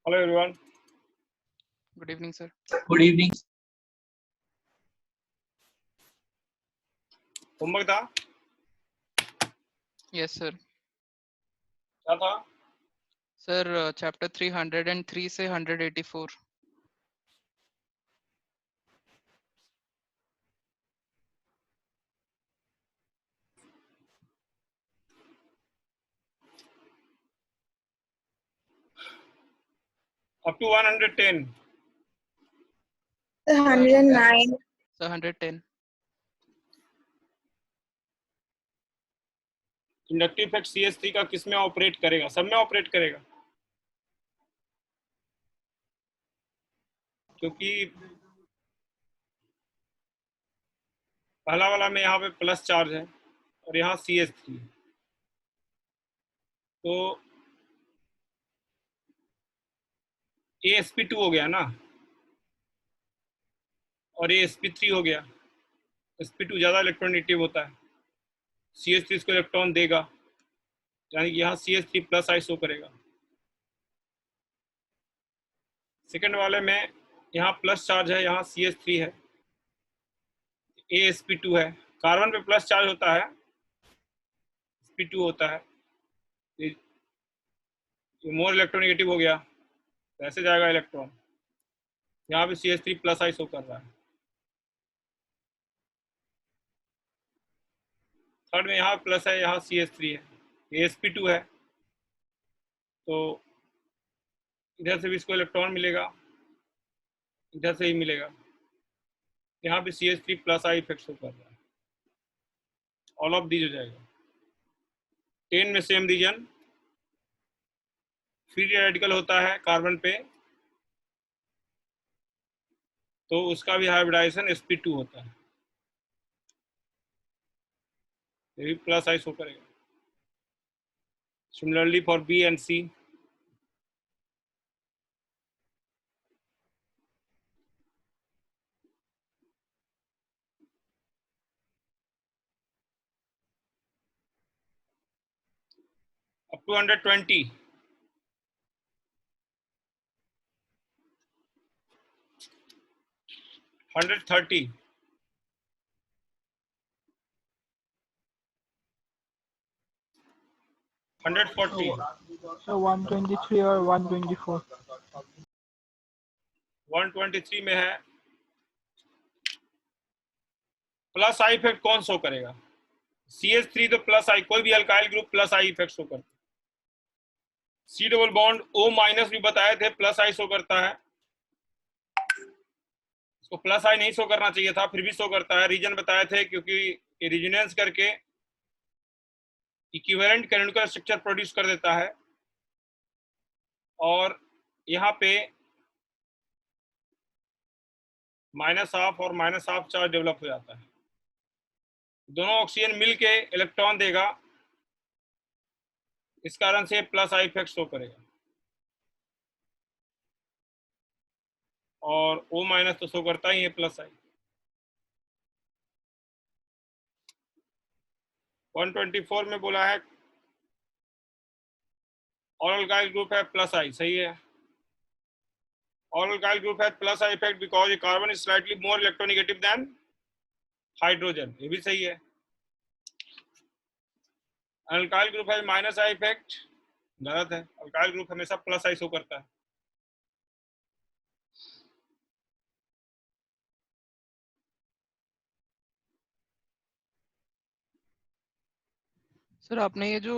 Hello everyone. Good evening, sir. Good evening. Homework था? Yes, sir. क्या था? Sir, chapter 303 से 184. Up to 110. 109. So 110. Inductive effect CS3 का किस में ऑपरेट करेगा? सब में ऑपरेट करेगा, क्योंकि पहला वाला में यहाँ पे प्लस चार्ज है और यहाँ CS3 है, तो AsP2 हो गया ना, और ये sp3 हो गया। sp2 ज्यादा इलेक्ट्रोनेगेटिव होता है, CS3 इसको इलेक्ट्रॉन देगा, यानी कि यहाँ CS3 प्लस आई शो करेगा। सेकेंड वाले में यहाँ प्लस चार्ज है, यहाँ CS3 है, AsP2 है। कार्बन पे प्लस चार्ज होता है, sp2 होता है, ये मोर इलेक्ट्रोनेगेटिव हो गया, तो ऐसे जाएगा इलेक्ट्रॉन। यहाँ पे CS3 प्लस आई शो कर रहा है। थर्ड में यहाँ प्लस है, यहाँ CS3 है, AsP2 है, तो इधर से भी इसको इलेक्ट्रॉन मिलेगा, इधर से ही मिलेगा। यहाँ पे CS3 plus I effect show कर रहा है। ऑल ऑफ दीज हो जाएगा। 10 में सेम रीजन, फ्री रेडिकल होता है कार्बन पे, तो उसका भी हाइब्रिडाइजेशन sp2 होता है, ये भी प्लस आई शो करेगा। Similarly for B and C, up to 120, 130, 140, So 123 or 124. 123 में है। प्लस आई इफेक्ट कौन शो करेगा? CH3 तो प्लस आई, कोई भी alkyl group plus I effect show करता है। C double bond O minus भी बताए थे, प्लस आई शो करता है, इसको प्लस आई नहीं शो करना चाहिए था, फिर भी शो करता है। रीजन बताए थे, क्योंकि ये रेजोनेंस करके इक्विवेलेंट कैनोनिकल स्ट्रक्चर प्रोड्यूस कर देता है, और यहाँ पे माइनस हाफ और माइनस हाफ चार्ज डेवलप हो जाता है। दोनों ऑक्सीजन मिलके इलेक्ट्रॉन देगा, इस कारण से प्लस आई इफेक्ट शो करेगा, और O माइनस तो शो करता ही है प्लस आई। 124 में बोला है ऑल अल्काइल ग्रुप है प्लस आई, सही है। ऑल अल्काइल ग्रुप है plus I effect because A carbon is slightly more electronegative than hydrogen, ये भी सही है। अल्काइल ग्रुप है माइनस आई इफेक्ट, गलत है। अल्काइल ग्रुप हमेशा प्लस आई शो करता है। सर, आपने ये जो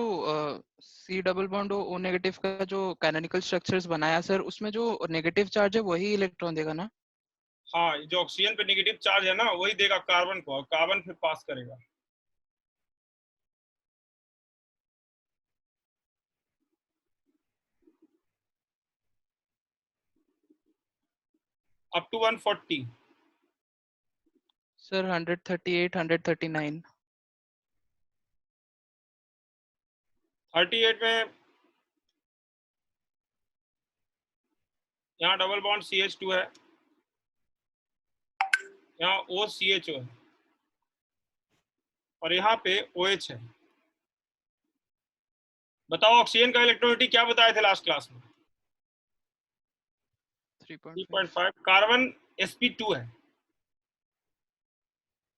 C double bond O negative का जो कैनोनिकल स्ट्रक्चर्स बनाया सर, उसमें जो नेगेटिव चार्ज है वही इलेक्ट्रॉन देगा ना? हाँ, जो ऑक्सीजन पे नेगेटिव चार्ज है ना, वही देगा कार्बन को, और कार्बन फिर पास करेगा। Up to 140, sir 138, 139. 38 में यहाँ डबल बॉन्ड CH2 है, यहाँ OCHO है, और यहाँ पे OH है। बताओ ऑक्सीजन का इलेक्ट्रोनिटी क्या बताए थे लास्ट क्लास में? 3.5 3.5। कार्बन sp2 है।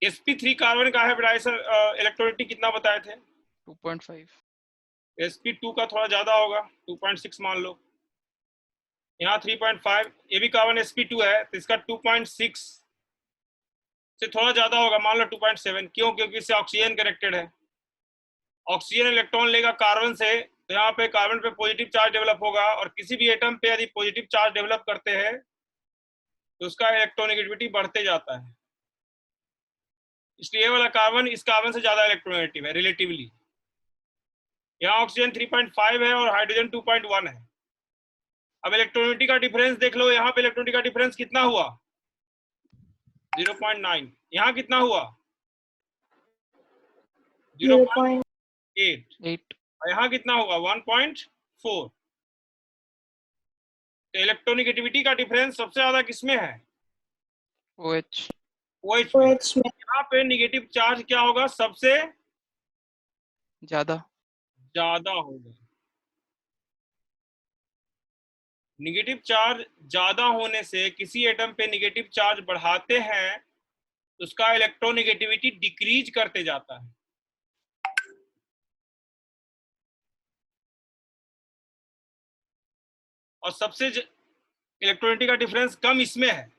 sp3 कार्बन का है बेटा सर, इलेक्ट्रोनिटी कितना बताए थे? 2.5 sp2 का थोड़ा ज्यादा होगा, 2.6 मान लो। यहाँ 3.5, ये भी कार्बन sp2 है तो इसका 2.6 से थोड़ा ज्यादा होगा, मान लो 2.7। क्यों? क्योंकि इससे ऑक्सीजन कनेक्टेड है। ऑक्सीजन इलेक्ट्रॉन लेगा कार्बन से, तो यहाँ पे कार्बन पे पॉजिटिव चार्ज डेवलप होगा, और किसी भी एटम पे यदि पॉजिटिव चार्ज डेवलप करते हैं तो उसका इलेक्ट्रोनेगेटिविटी बढ़ते जाता है। इसलिए ये वाला कार्बन इस कार्बन से ज्यादा इलेक्ट्रोनेगेटिव है रिलेटिवली। यहाँ ऑक्सीजन 3.5 है और हाइड्रोजन 2.1 है। अब इलेक्ट्रोनिटी का डिफरेंस देख लो, यहाँ पे इलेक्ट्रोनिटी का डिफरेंस कितना हुआ? 0.9। यहाँ कितना हुआ? 0.8। 8 और यहाँ कितना हुआ? 1.4। तो इलेक्ट्रोनिगेटिविटी का डिफरेंस सबसे ज्यादा किसमें है? OH OH में। यहाँ पे निगेटिव चार्ज क्या होगा? सबसे ज्यादा। ज्यादा होगा। निगेटिव चार्ज ज्यादा होने से किसी एटम पे निगेटिव चार्ज बढ़ाते हैं तो उसका इलेक्ट्रोनेगेटिविटी डिक्रीज करते जाता है। और सबसे इलेक्ट्रोनिटी का डिफरेंस कम इसमें है,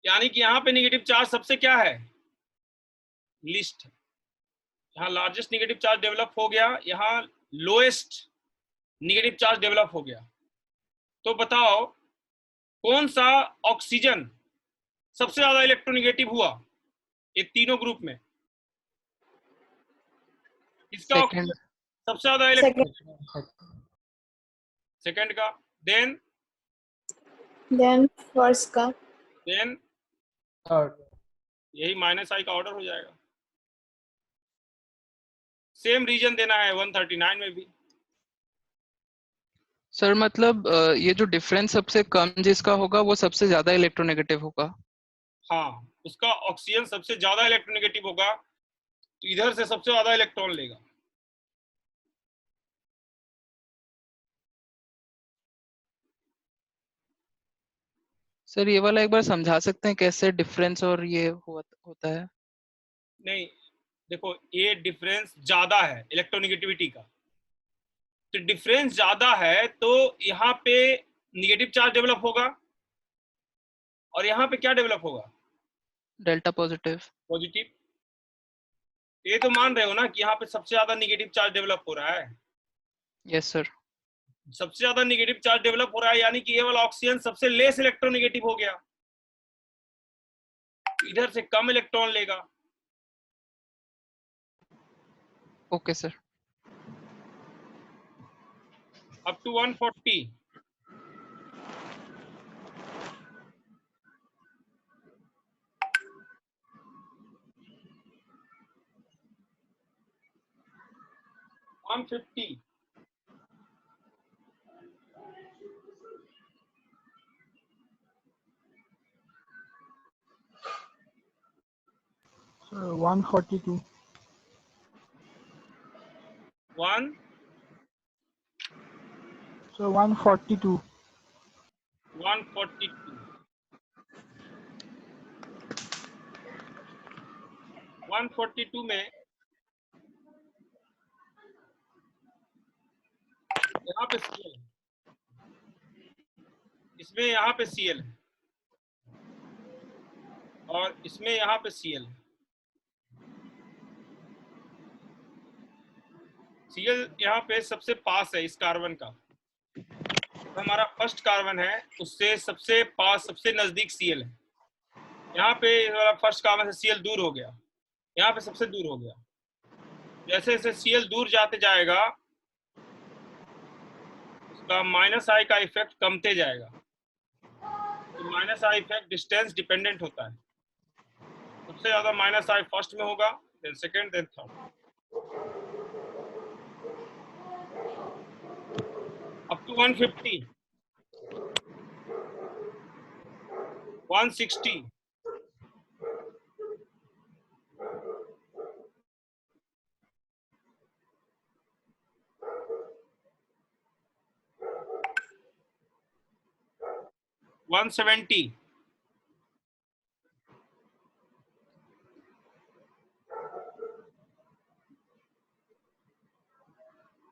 यानी कि यहाँ पे निगेटिव चार्ज सबसे क्या है? लिस्ट। यहाँ लार्जेस्ट निगेटिव चार्ज डेवलप हो गया, यहाँ लोएस्ट निगेटिव चार्ज डेवलप हो गया। तो बताओ कौन सा ऑक्सीजन सबसे ज्यादा इलेक्ट्रोनेगेटिव हुआ ये तीनों ग्रुप में? इसका सेकंड ऑक्सीजन सबसे ज्यादा इलेक्ट्रोन। सेकंड का। देन फर्स्ट का। Then third. यही माइनस आई का ऑर्डर हो जाएगा। सेम रीजन देना है 139 में भी। सर मतलब ये जो डिफरेंस सबसे कम जिसका होगा वो सबसे ज्यादा इलेक्ट्रोनेगेटिव होगा। हाँ, उसका ऑक्सीजन सबसे ज्यादा इलेक्ट्रोनेगेटिव होगा, तो इधर से सबसे ज्यादा इलेक्ट्रॉन लेगा। सर ये वाला एक बार समझा सकते हैं कैसे डिफरेंस और ये होता है? नहीं, देखो ये डिफरेंस ज्यादा है इलेक्ट्रोनेगेटिविटी का, तो डिफरेंस ज्यादा है तो यहाँ पे निगेटिव चार्ज डेवलप होगा, और यहाँ पे क्या डेवलप होगा? Delta positive. पॉजिटिव। ये तो मान रहे हो ना कि यहाँ पे सबसे ज्यादा निगेटिव चार्ज डेवलप हो रहा है। Yes sir. सबसे ज्यादा निगेटिव चार्ज डेवलप हो रहा है, यानी कि ये वाला ऑक्सीजन सबसे लेस इलेक्ट्रोनेगेटिव हो गया, इधर से कम इलेक्ट्रॉन लेगा। Okay sir. Up to 140। One 50। So 142. 1 So 142. 142। 142 में यहाँ पे Cl है, इसमें यहाँ पे Cl है, और इसमें यहाँ पे Cl है। Cl यहाँ पे सबसे पास है इस कार्बन का, तो हमारा फर्स्ट कार्बन है उससे सबसे पास सबसे नजदीक Cl है। यहाँ पे फर्स्ट कार्बन से Cl दूर हो गया, यहाँ पे सबसे दूर हो गया। जैसे जैसे Cl दूर जाते जाएगा उसका माइनस आई का इफेक्ट कमते जाएगा। तो minus I effect distance dependent होता है। सबसे ज्यादा माइनस आई फर्स्ट में होगा, then second, then third. Up to 150, 160, 170,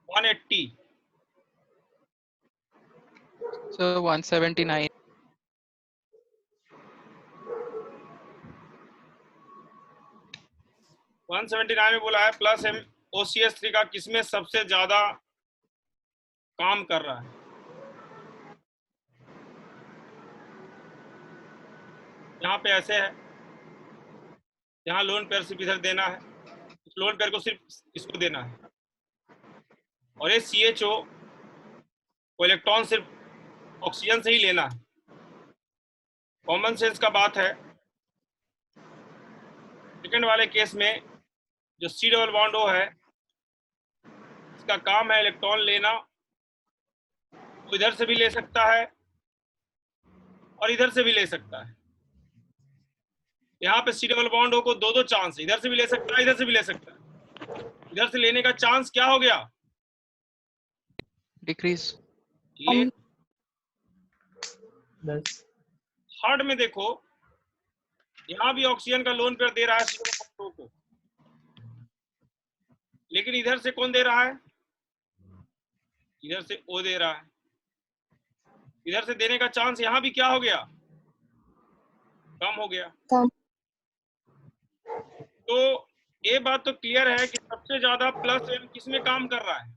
180, sir 179, 179 में बोला है प्लस एम OCS3 का किसमें सबसे ज्यादा काम कर रहा है। यहाँ पे ऐसे है, यहाँ लोन पेयर सिर्फ इधर देना है, इस लोन पेयर को सिर्फ इसको देना है, और ये CHO को इलेक्ट्रॉन सिर्फ ऑक्सीजन से ही लेना है। कॉमन सेंस का बात है। सेकंड वाले केस में जो C डबल बॉन्ड O है, इसका काम है इलेक्ट्रॉन लेना, वो इधर से भी ले सकता है और इधर से भी ले सकता है। यहाँ पे C डबल बॉन्ड O को दो दो चांस है, इधर से भी ले सकता है, इधर से भी ले सकता है। इधर से लेने का चांस क्या हो गया? डिक्रीज। ले। बस थर्ड में देखो, यहाँ भी ऑक्सीजन का लोन पेयर दे रहा है C डबल बॉन्ड O को, लेकिन इधर से कौन दे रहा है? इधर से O दे रहा है। इधर से देने का चांस यहाँ भी क्या हो गया? कम हो गया। तो ये बात तो क्लियर है कि सबसे ज्यादा प्लस एम किसमें काम कर रहा है?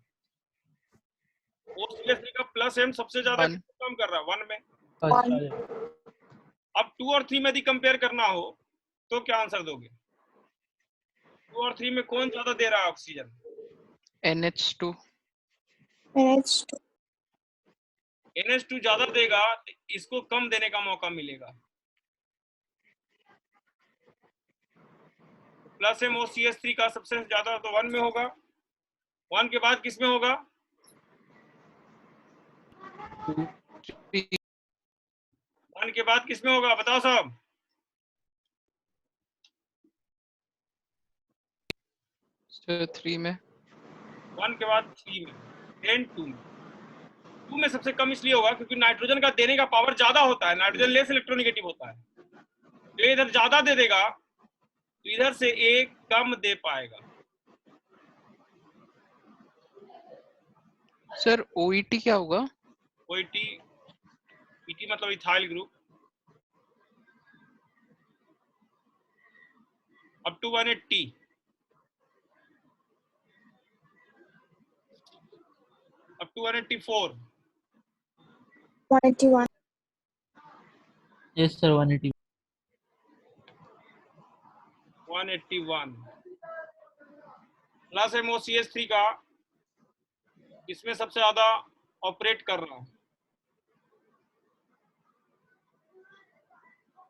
OCS3 का प्लस एम सबसे ज्यादा One. किसमें काम कर रहा है? 1 में। फर्स्ट वाले अब 2 और 3 में यदि कंपेयर करना हो तो क्या आंसर दोगे? 2 और 3 में कौन ज्यादा दे रहा है ऑक्सीजन? NH2, NH2 ज्यादा देगा तो इसको कम देने का मौका मिलेगा। प्लस एम OCS3 का सबसे ज्यादा तो 1 में होगा, 1 के बाद किस में होगा? 3, 1 के बाद किस में होगा? बताओ साहब। 3 में। 1 के बाद 3 में, देन 2 में। 2 में सबसे कम इसलिए होगा क्योंकि नाइट्रोजन का देने का पावर ज्यादा होता है, नाइट्रोजन लेस इलेक्ट्रोनेगेटिव होता है। तो इधर ज्यादा दे देगा तो इधर से एक कम दे पाएगा। सर OET क्या होगा? OET, ET मतलब ethyl group. Up to 180, up to 184, 181, yes sir 180 181 plus MOCH3 का इसमें सबसे ज्यादा ऑपरेट कर रहा है।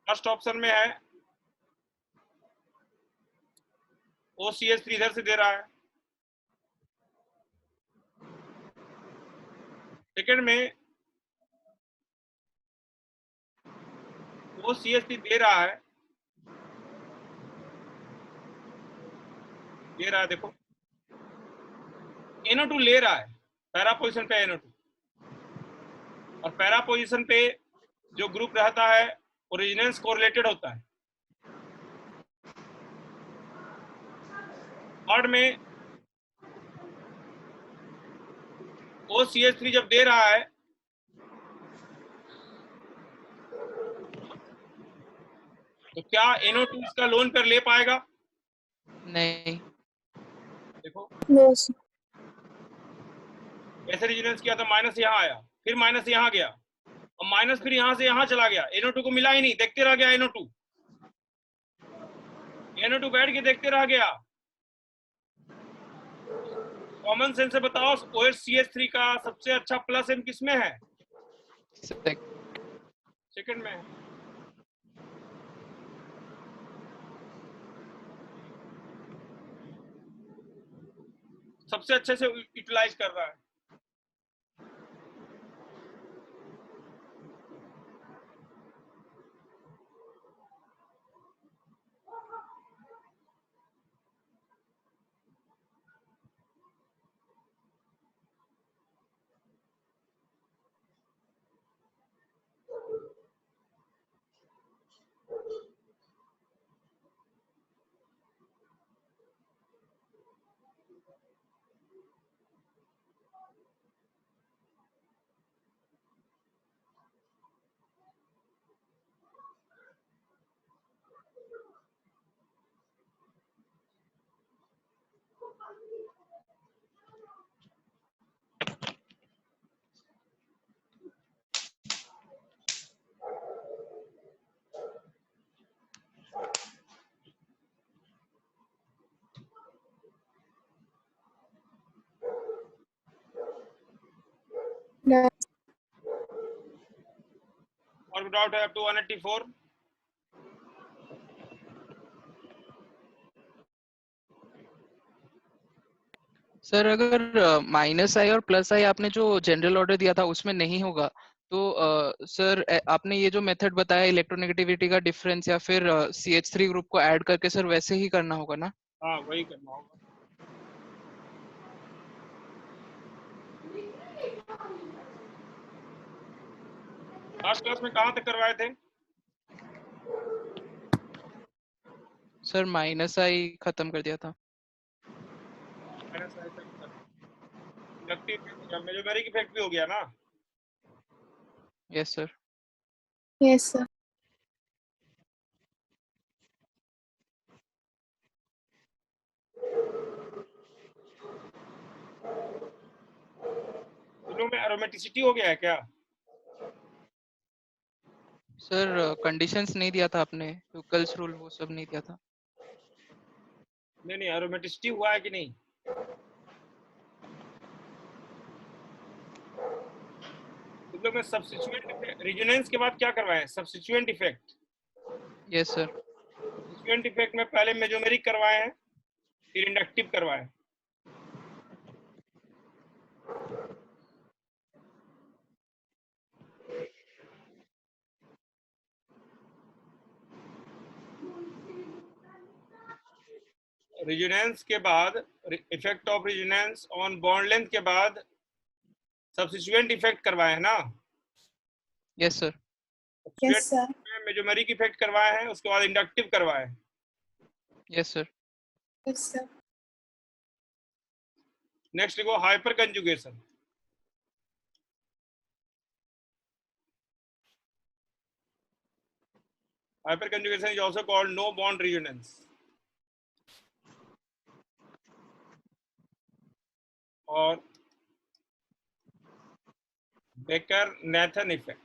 फर्स्ट ऑप्शन में है OCH3 इधर से दे रहा है, सेकंड में OCH3 दे रहा है, देखो NO2 ले रहा है पैरा पोजीशन पे NO2, और पैरा पोजीशन पे जो ग्रुप रहता है वो रेजोनेंस कोरिलेटेड होता है। थर्ड में OCH3 जब दे रहा है तो क्या NO2 इसका लोन पर ले पाएगा? नहीं। देखो no, कैसे रेजोनेंस किया था, माइनस यहाँ आया, फिर माइनस यहाँ गया, और माइनस फिर यहाँ से यहाँ चला गया, NO2 को मिला ही नहीं, देखते रह गया NO2 बैठ के देखते रह गया। कॉमन सेंस से बताओ OHCH3 का सबसे अच्छा प्लस एम किसमें है? सेकंड में है। सबसे अच्छे से यूटिलाइज कर रहा है। और डाउट है अप टू 184? सर अगर माइनस आई और प्लस आई आपने जो जनरल ऑर्डर दिया था उसमें नहीं होगा तो सर आपने ये जो मेथड बताया इलेक्ट्रोनेगेटिविटी का डिफरेंस या फिर CH3 ग्रुप को ऐड करके सर वैसे ही करना होगा ना? हाँ वही करना होगा। लास्ट क्लास में कहाँ तक करवाए थे? सर माइनस आई खत्म कर दिया था। इंडक्टिव इफेक्ट हो गया, मेजोमेरिक इफेक्ट भी हो गया ना? Yes sir. Yes sir. दोनों में एरोमेटिसिटी हो गया है क्या? सर कंडीशंस नहीं दिया था आपने, हुकल्स रूल वो सब नहीं दिया था। नहीं एरोमेटिसिटी हुआ है कि नहीं? तुम लोग में सब्स्टिट्यूएंट रेजोनेंस के बाद क्या करवाए? Substituent effect. Yes sir. Substituent effect में पहले मेजोमेरिक करवाए हैं, फिर इंडक्टिव करवाए। रेजोनेंस के बाद, effect of resonance on bond length के बाद सब्स्टिट्यूएंट इफेक्ट करवाए हैं ना? Yes sir. Yes sir. में मेजोमेरिक इफेक्ट करवाए हैं, उसके बाद इंडक्टिव करवाए हैं। Yes sir. Yes sir. Next लिखो hyperconjugation. Hyperconjugation is also called no bond resonance और बेकर-नाथन इफेक्ट।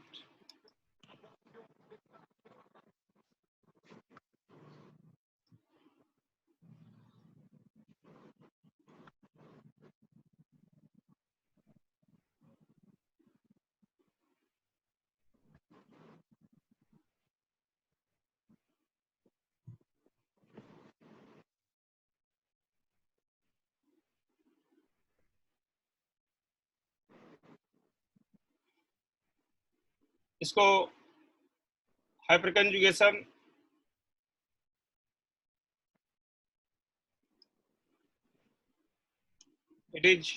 इसको hyperconjugation it is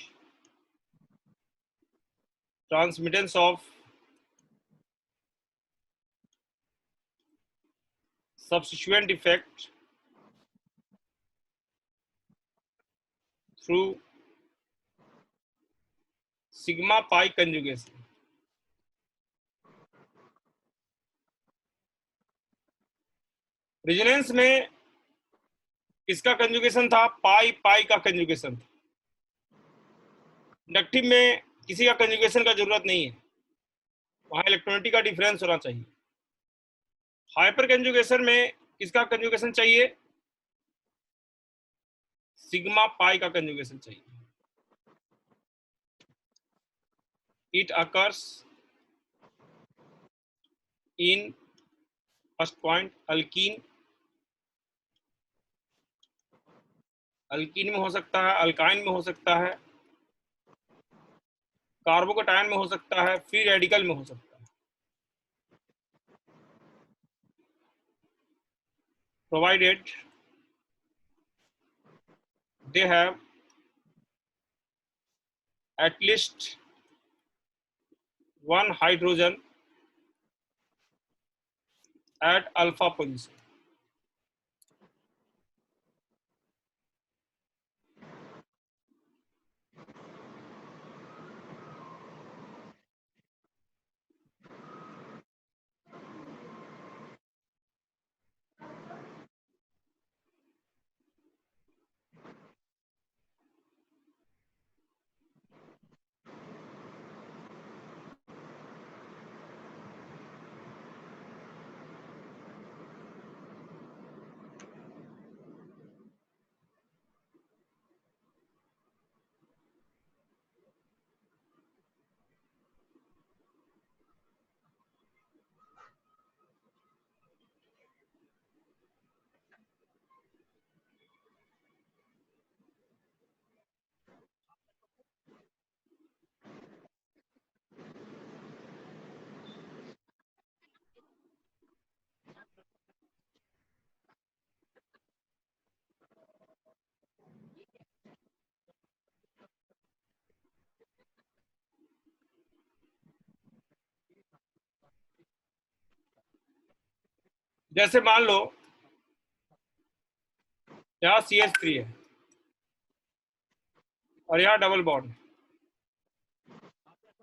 transmittance of substituent effect through sigma pi conjugation। Resonance में किसका conjugation था? पाई पाई का conjugation था। Inductive में किसी का कंजुगेशन का जरूरत नहीं है, वहां इलेक्ट्रॉनिटी का डिफरेंस होना चाहिए। हाइपर कंजुगेशन में किसका कंजुगेशन चाहिए? सिग्मा पाई का कंजुगेशन चाहिए। It occurs in first point alkyne. Alkyne में हो सकता है, अल्काइन में हो सकता है, कार्बोकेटायन में हो सकता है, फ्री रेडिकल में हो सकता है। Provided they have at least one hydrogen at alpha position। जैसे मान लो यहाँ CH3 है और यहाँ डबल बॉन्ड,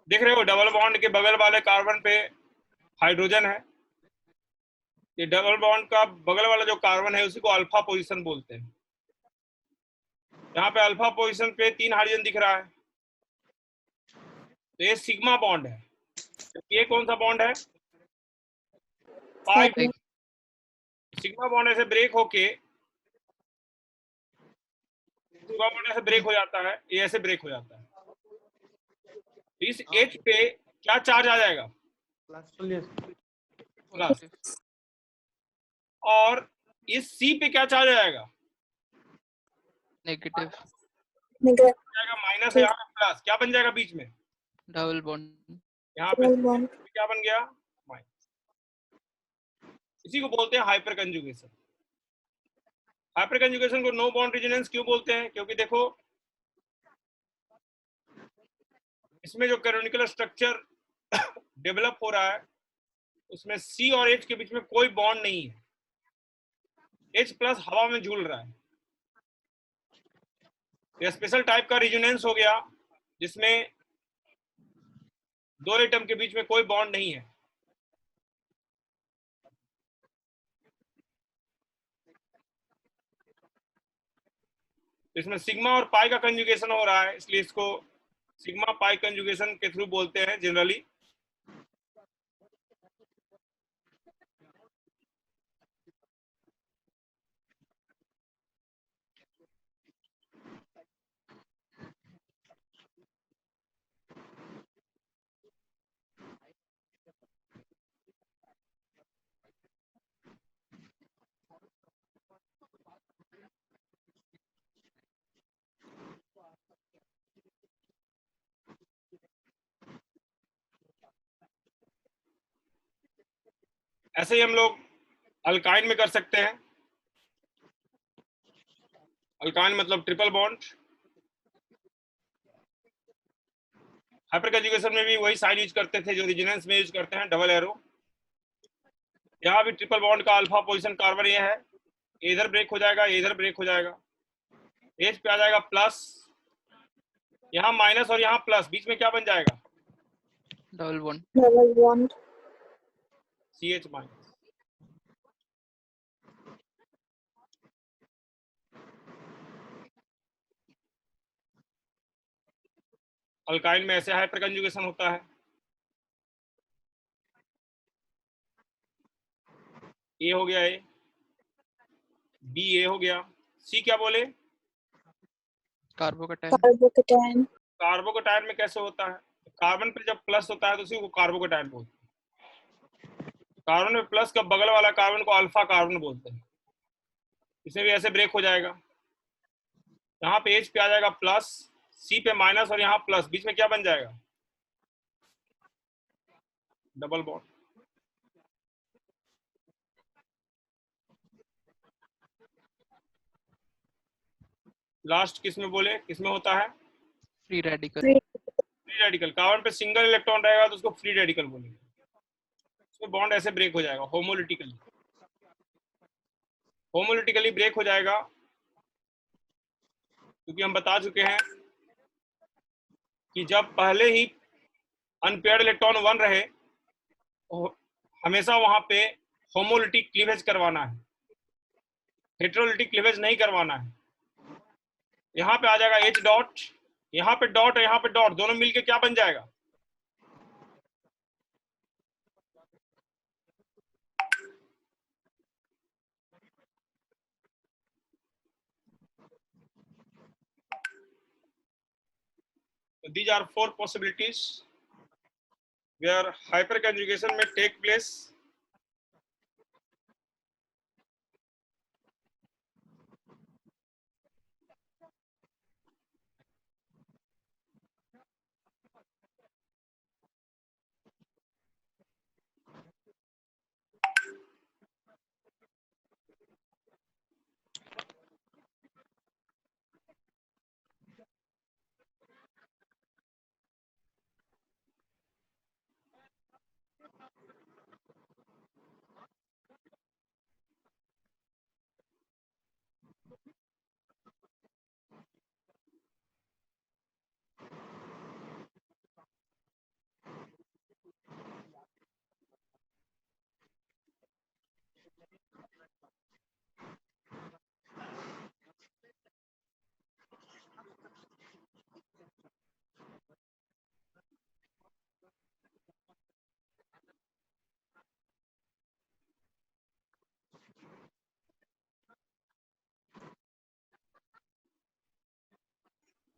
देख रहे हो डबल बॉन्ड के बगल वाले कार्बन पे हाइड्रोजन है। ये डबल बॉन्ड का बगल वाला जो कार्बन है उसी को अल्फा पोजीशन बोलते हैं। यहाँ पे अल्फा पोजीशन पे 3 हाइड्रोजन दिख रहा है, तो ये सिग्मा बॉन्ड है। ये कौन सा बॉन्ड है? पाई। Pi. सिग्मा बॉन्ड ऐसे ब्रेक होके, सिग्मा बॉन्ड ऐसे ब्रेक हो जाता है, ये ऐसे ब्रेक हो जाता है। इस H पे क्या चार्ज आ जाएगा? प्लस। और इस C पे क्या चार्ज आएगा? नेगेटिव। Negative. जाएगा माइनस और यहाँ पे प्लस, क्या बन जाएगा बीच में? Double bond. यहाँ पे Double bond. क्या बन गया? माइनस। इसी को बोलते हैं हाइपर कंजुगेशन। हाइपर कंजुगेशन को नो बॉन्ड रेजोनेंस क्यों बोलते हैं? क्योंकि देखो इसमें जो कैनोनिकल स्ट्रक्चर डेवलप हो रहा है उसमें C और H के बीच में कोई बॉन्ड नहीं है, H प्लस हवा में झूल रहा है। यह स्पेशल टाइप का रेजोनेंस हो गया जिसमें दो एटम के बीच में कोई बॉन्ड नहीं है। इसमें सिग्मा और पाई का कंजुगेशन हो रहा है, इसलिए इसको सिग्मा पाई कंजुगेशन के थ्रू बोलते हैं जनरली। ऐसे ही हम लोग अल्काइन में कर सकते हैं। अल्काइन मतलब ट्रिपल बॉन्ड। हाइपर कंजुगेशन में भी वही साइन यूज करते थे जो रेजोनेंस में यूज करते हैं, डबल एरो। यहाँ भी ट्रिपल बॉन्ड का अल्फा पोजीशन कार्बन ये है, इधर ब्रेक हो जाएगा, इधर ब्रेक हो जाएगा, H पे आ जाएगा प्लस, यहाँ माइनस और यहाँ प्लस, बीच में क्या बन जाएगा? Double bond. Double bond. CH minus. Alkyne में ऐसे हाइपर कंजुगेशन होता है। ए हो गया, ए बी, ए हो गया, सी क्या बोले? कार्बोकैटायन। Carbocation. कार्बोकैटायन में कैसे होता है? कार्बन पे जब प्लस होता है तो उसी को कार्बोकैटायन बोलते हैं। कार्बन में प्लस का बगल वाला कार्बन को अल्फा कार्बन बोलते हैं। इसमें भी ऐसे ब्रेक हो जाएगा, यहाँ पे H पे आ जाएगा प्लस, C पे माइनस और यहाँ प्लस, बीच में क्या बन जाएगा? Double bond. लास्ट किस में बोले, किस में होता है? Free radical. Free. Free radical. Carbon पे सिंगल इलेक्ट्रॉन रहेगा तो उसको फ्री रेडिकल बोलेंगे। इसमें बॉन्ड ऐसे ब्रेक हो जाएगा होमोलिटिकली। होमोलिटिकली ब्रेक हो जाएगा क्योंकि हम बता चुके हैं कि जब पहले ही अनपेयर्ड इलेक्ट्रॉन 1 रहे तो हमेशा वहां पे होमोलिटिक क्लीवेज करवाना है, हेटेरोलिटिक क्लीवेज नहीं करवाना है। यहाँ पे आ जाएगा H डॉट, यहाँ पे डॉट और यहाँ पे डॉट, दोनों मिलके क्या बन जाएगा? These are 4 possibilities where hyperconjugation may take place.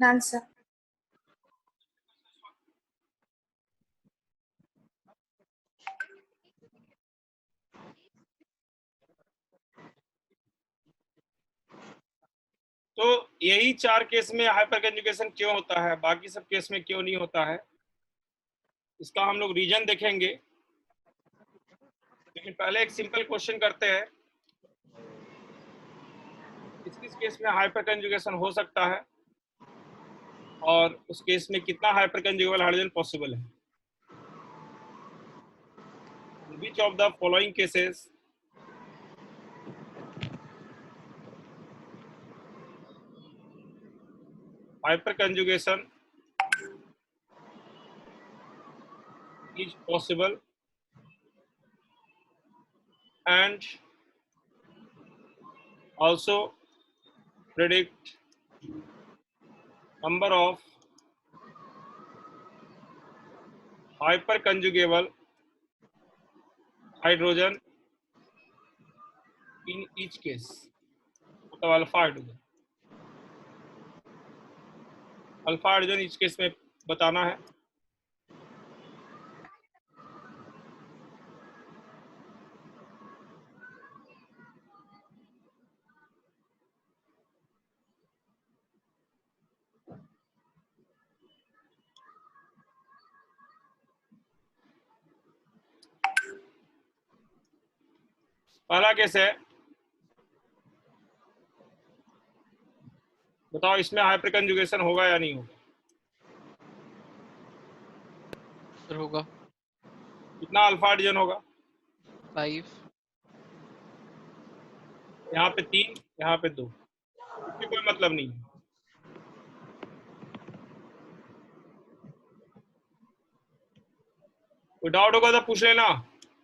None, sir. तो यही 4 केस में हाइपर कंजुगेशन क्यों होता है, बाकी सब केस में क्यों नहीं होता है, इसका हम लोग रीजन देखेंगे। लेकिन पहले एक सिंपल क्वेश्चन करते हैं, किस किस केस में हाइपर कंजुगेशन हो सकता है और उस केस में कितना हाइपर कंजुगेबल हाइड्रोजन पॉसिबल है। Which of the following cases hyperconjugation is possible and also predict number of hyperconjugable hydrogen in each case, मतलब अल्फा हाइड्रोजन इस केस में बताना है। पहला केस है, बताओ इसमें हाइपर कंजुगेशन होगा या नहीं होगा। सर होगा। कितना अल्फा हाइड्रोजन होगा? 5। यहाँ पे 3, यहाँ पे 2, इसमें कोई मतलब नहीं है। कोई डाउट होगा तो पूछ लेना।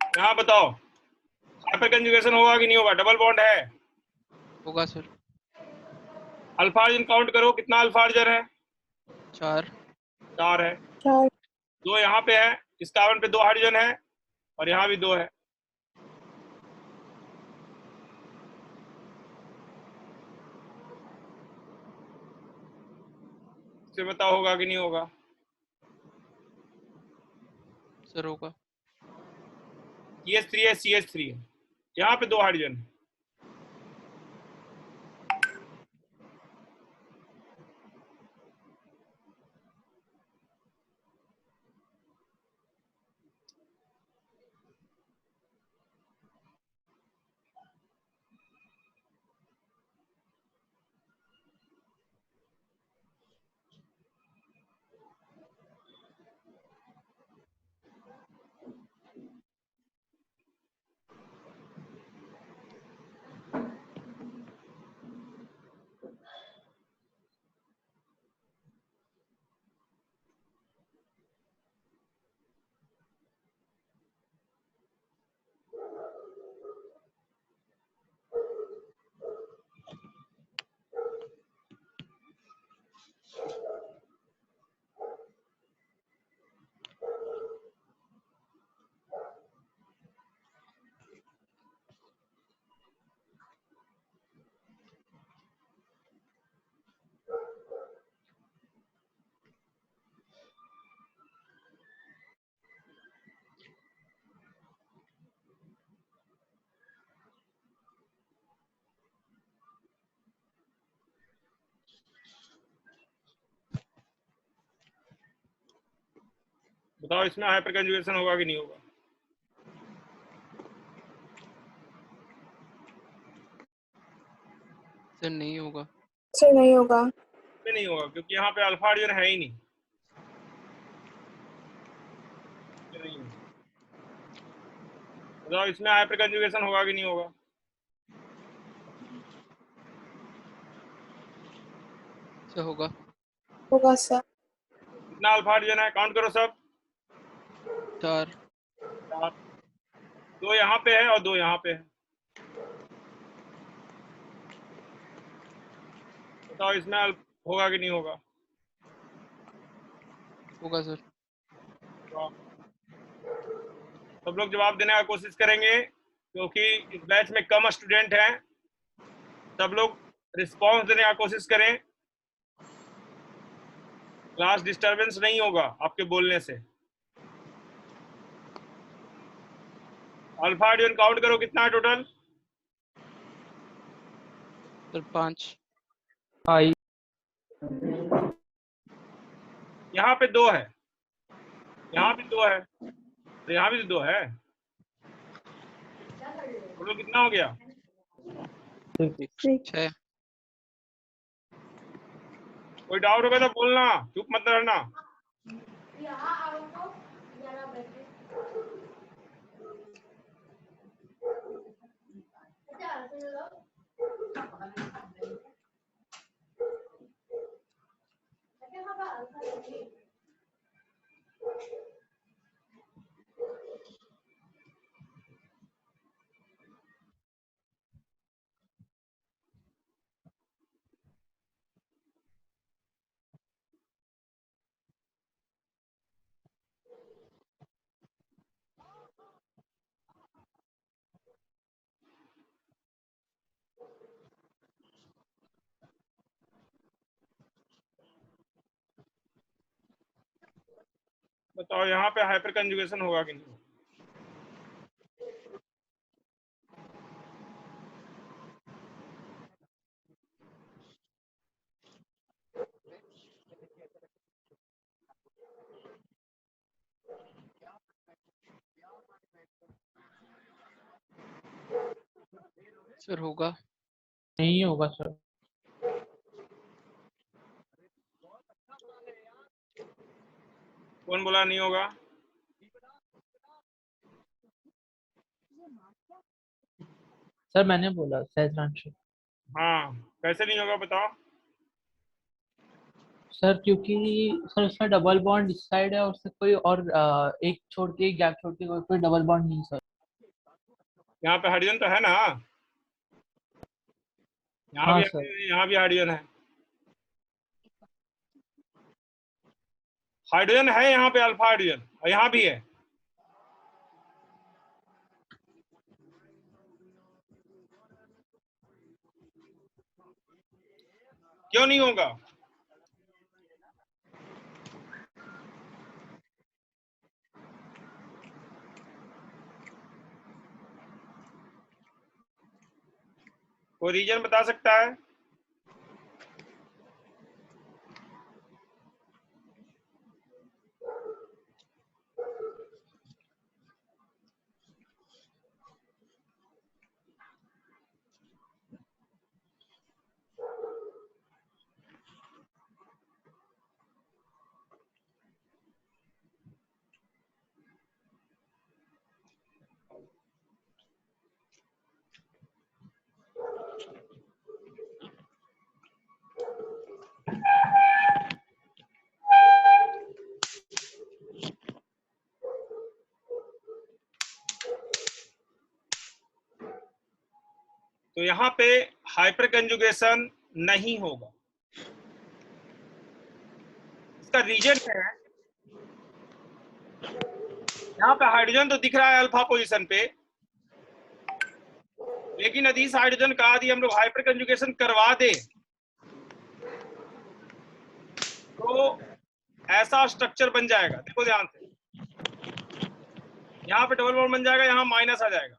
यहाँ बताओ हाइपर कंजुगेशन होगा कि नहीं होगा, डबल बॉन्ड है। होगा सर। अल्फा हाइड्रोजन काउंट करो, कितना अल्फा हाइड्रोजन है? 4। 4 है। 4. 2 यहाँ पे है, इस कार्बन पे 2 हाइड्रोजन है और यहाँ भी 2 है। इसे बताओ होगा कि नहीं होगा। सर होगा। CH3 है, CH3 है, यहाँ पे 2 हाइड्रोजन है। बताओ इसमें हाइपर कंजुगेशन होगा कि नहीं होगा। सर नहीं होगा। सर नहीं होगा। नहीं होगा क्योंकि यहाँ पे अल्फा हाइड्रोजन है ही नहीं। बताओ इसमें हाइपर कंजुगेशन होगा कि नहीं होगा। क्या होगा? होगा सर। कितना अल्फा हाइड्रोजन है, काउंट करो सब। 4। 4, 2 यहाँ पे है और 2 यहाँ पे है। बताओ इसमें होगा कि नहीं होगा? होगा सर। वाह। सब लोग जवाब देने का कोशिश करेंगे क्योंकि इस बैच में कम स्टूडेंट हैं। सब लोग रिस्पॉन्स देने का कोशिश करें, क्लास डिस्टरबेंस नहीं होगा आपके बोलने से। अल्फा हाइड्रोजन काउंट करो कितना है टोटल? सर 5। 5. यहाँ पे 2 है, यहाँ भी 2 है, तो यहाँ भी 2 है। टोटल कितना हो गया? 6। कोई डाउट होगा तो बोलना, चुप मत रहना। बताओ यहाँ पे हाइपर कंजुगेशन होगा कि नहीं? सर होगा। नहीं होगा सर. कौन बोला नहीं होगा? सर मैंने बोला सहस्रांशु. हाँ, कैसे नहीं होगा बताओ? सर क्योंकि सर उसमें डबल बॉन्ड इस साइड है और उससे कोई और एक छोड़ के एक गैप छोड़ के कोई डबल बॉन्ड नहीं सर. यहाँ पे हाइड्रोजन तो है ना? हाँ सर. यहाँ भी हाइड्रोजन है। हाइड्रोजन है यहाँ पे, अल्फा हाइड्रोजन, और यहाँ भी है। क्यों नहीं होगा? कोई रीजन बता सकता है? तो यहाँ पे हाइपर कंजुगेशन नहीं होगा। इसका रीजन है, यहाँ पे हाइड्रोजन तो दिख रहा है अल्फा पोजीशन पे, लेकिन यदि इस हाइड्रोजन का यदि हम लोग हाइपर कंजुगेशन करवा दे तो ऐसा स्ट्रक्चर बन जाएगा। देखो ध्यान से, यहाँ पे डबल बॉन्ड बन जाएगा, यहाँ माइनस आ जाएगा,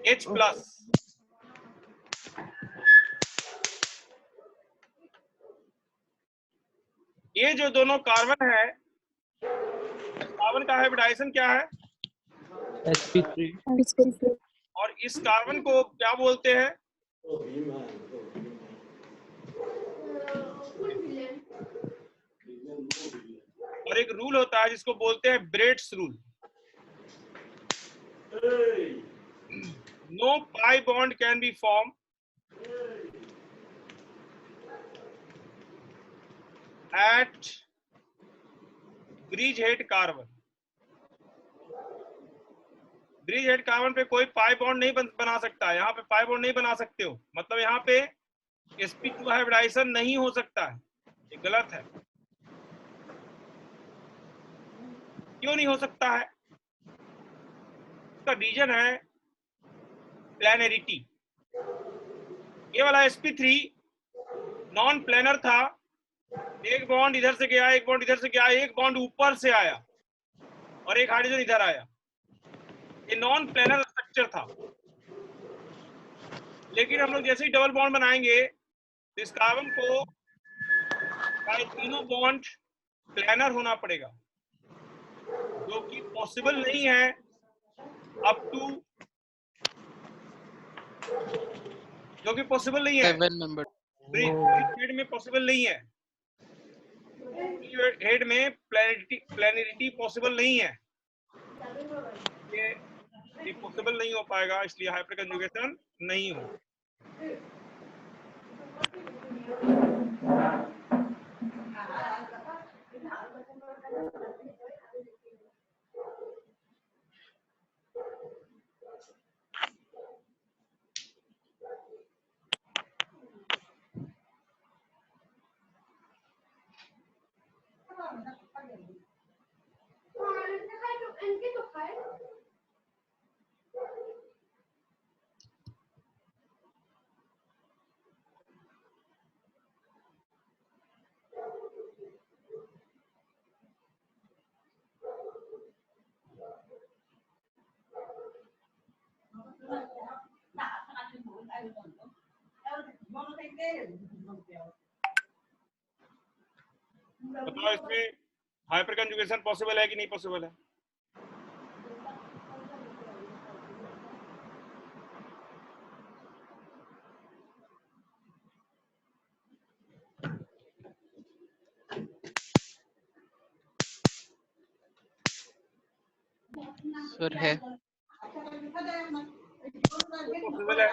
H+। ये जो दोनों कार्बन है, कार्बन का हाइब्रिडाइजेशन क्या है? sp3. और इस कार्बन को क्या बोलते हैं? और एक रूल होता है जिसको बोलते हैं Bredt's rule. No pi bond can be form at bridgehead carbon. Bridgehead carbon पे कोई पाई बॉन्ड नहीं बना सकता है, यहाँ पे पाई बॉन्ड नहीं बना सकते हो, मतलब यहाँ पे sp2 हाइब्रिडाइजेशन नहीं हो सकता है, ये गलत है। क्यों नहीं हो सकता है? इसका रीजन है प्लानरिटी। ये वाला sp3 नॉन प्लानर था, एक बॉन्ड इधर से गया, एक बॉन्ड इधर से गया, एक बॉन्ड ऊपर से आया और एक हाइड्रोजन इधर आया, ये नॉन प्लानर स्ट्रक्चर था। लेकिन हम लोग जैसे ही डबल बॉन्ड बनाएंगे तो इस कार्बन को तीनों बॉन्ड प्लानर होना पड़ेगा, जो कि पॉसिबल नहीं है अप टू, जो कि पॉसिबल नहीं है 7 मेंबर हेड में, पॉसिबल नहीं है हेड में, प्लानरिटी पॉसिबल नहीं है, ये पॉसिबल नहीं हो पाएगा, इसलिए हाइपर कंजुगेशन नहीं हो। बताओ इसमें हाइपर कंजुगेशन पॉसिबल है कि नहीं पॉसिबल है? सर है। पॉसिबल है,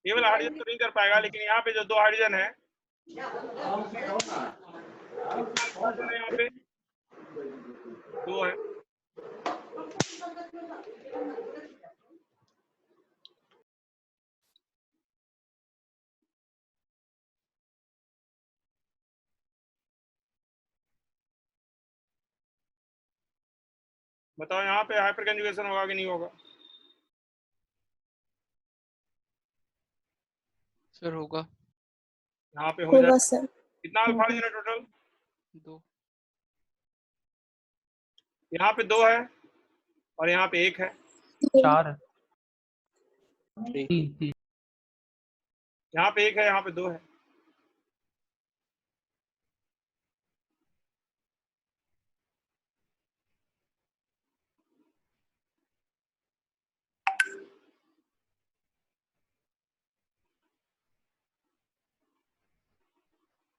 ये वाला हाइड्रोजन तो नहीं कर पाएगा, लेकिन यहाँ पे जो दो हाइड्रोजन है, यहाँ पे दो है, बताओ यहाँ पे हाइपर कंजुगेशन होगा कि नहीं होगा? सर होगा। यहाँ पे हो होगा जाए, सर। कितना अल्फा हाइड्रोजन है टोटल? 2। यहाँ पे 2 है और यहाँ पे 1 है, 4 3 यहाँ पे 1 है, यहाँ पे 2 है।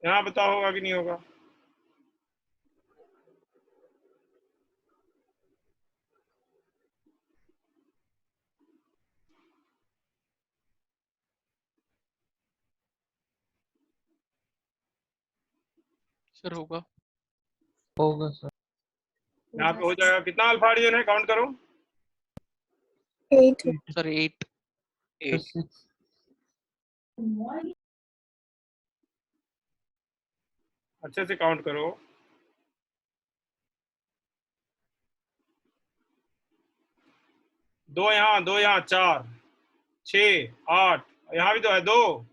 यहाँ बताओ होगा कि नहीं होगा? सर होगा। होगा सर। यहाँ पे हो जाएगा, कितना अल्फा हाइड्रोजन है काउंट करो? 8 सर 8। तो 6 अच्छे से काउंट करो। 2 यहाँ, 2 यहाँ, 4 6 8, यहाँ भी तो है 2।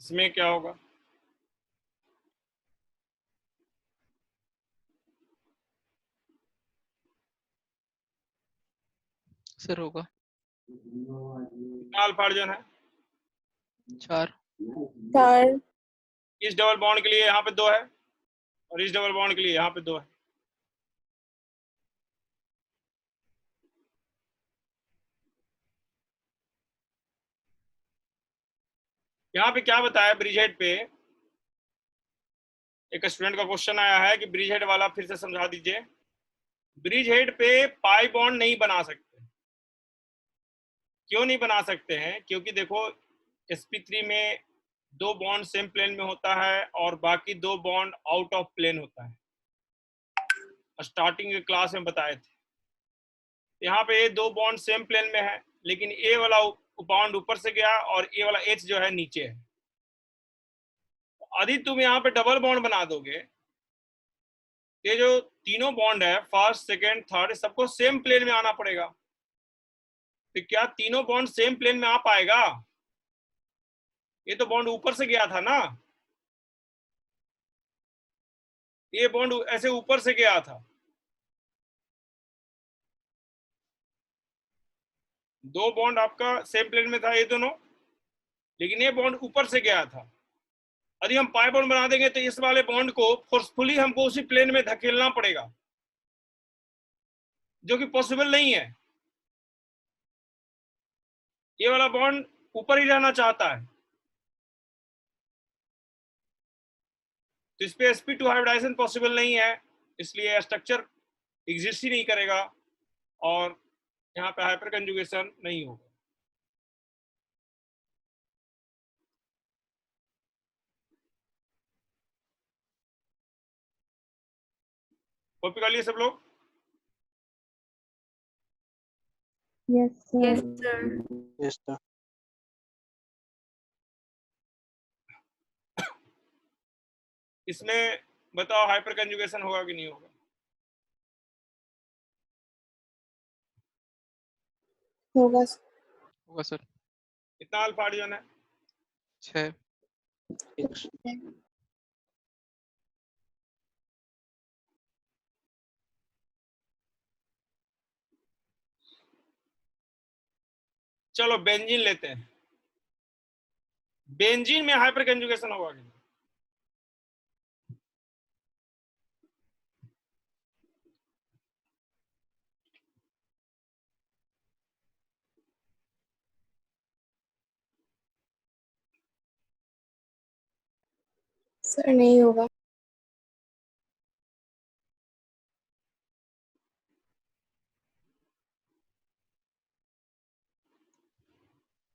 इसमें क्या होगा? सर होगा कितना अल्फा हाइड्रोजन है? 4। 4, इस डबल बॉन्ड के लिए यहाँ पे 2 है और इस डबल बॉन्ड के लिए यहाँ पे 2 है। यहाँ पे क्या बताया ब्रिज हेड पे, एक स्टूडेंट का क्वेश्चन आया है कि ब्रिज हेड वाला फिर से समझा दीजिए। ब्रिज हेड पे पाई बॉन्ड नहीं बना सकते। क्यों नहीं बना सकते हैं? क्योंकि देखो sp3 में 2 बॉन्ड सेम प्लेन में होता है और बाकी 2 बॉन्ड आउट ऑफ प्लेन होता है, स्टार्टिंग के क्लास में बताए थे। यहाँ पे ये 2 बॉन्ड सेम प्लेन में है, लेकिन ए वाला बॉन्ड ऊपर से गया और ए वाला एच जो है नीचे है। यदि तुम यहाँ पे डबल बॉन्ड बना दोगे, ये जो तीनों बॉन्ड है फर्स्ट सेकेंड थर्ड सबको सेम प्लेन में आना पड़ेगा। तो क्या तीनों बॉन्ड सेम प्लेन में आ पाएगा? ये तो बॉन्ड ऊपर से गया था ना, ये बॉन्ड ऐसे ऊपर से गया था, 2 बॉन्ड आपका सेम प्लेन में था ये दोनों, लेकिन ये बॉन्ड ऊपर से गया था। यदि हम पाई बॉन्ड बना देंगे तो इस वाले बॉन्ड को फोर्सफुली हमको उसी प्लेन में धकेलना पड़ेगा, जो कि पॉसिबल नहीं है। ये वाला बॉन्ड ऊपर ही रहना चाहता है, तो इस पे sp2 हाइब्रिडाइजेशन पॉसिबल नहीं है, इसलिए स्ट्रक्चर एग्जिस्ट ही नहीं करेगा और यहाँ पे हाइपर कंजुगेशन नहीं होगा। कॉपी कर लिए सब लोग? yes sir. Yes, sir. Yes, sir. इसमें बताओ हाइपर कंजुगेशन होगा कि नहीं होगा? होगा होगा सर। कितना अल्फा हाइड्रोजन है? 6। 6. चलो बेंजीन लेते हैं। बेंजीन में हाइपर कंजुगेशन होगा कि नहीं? सर नहीं होगा।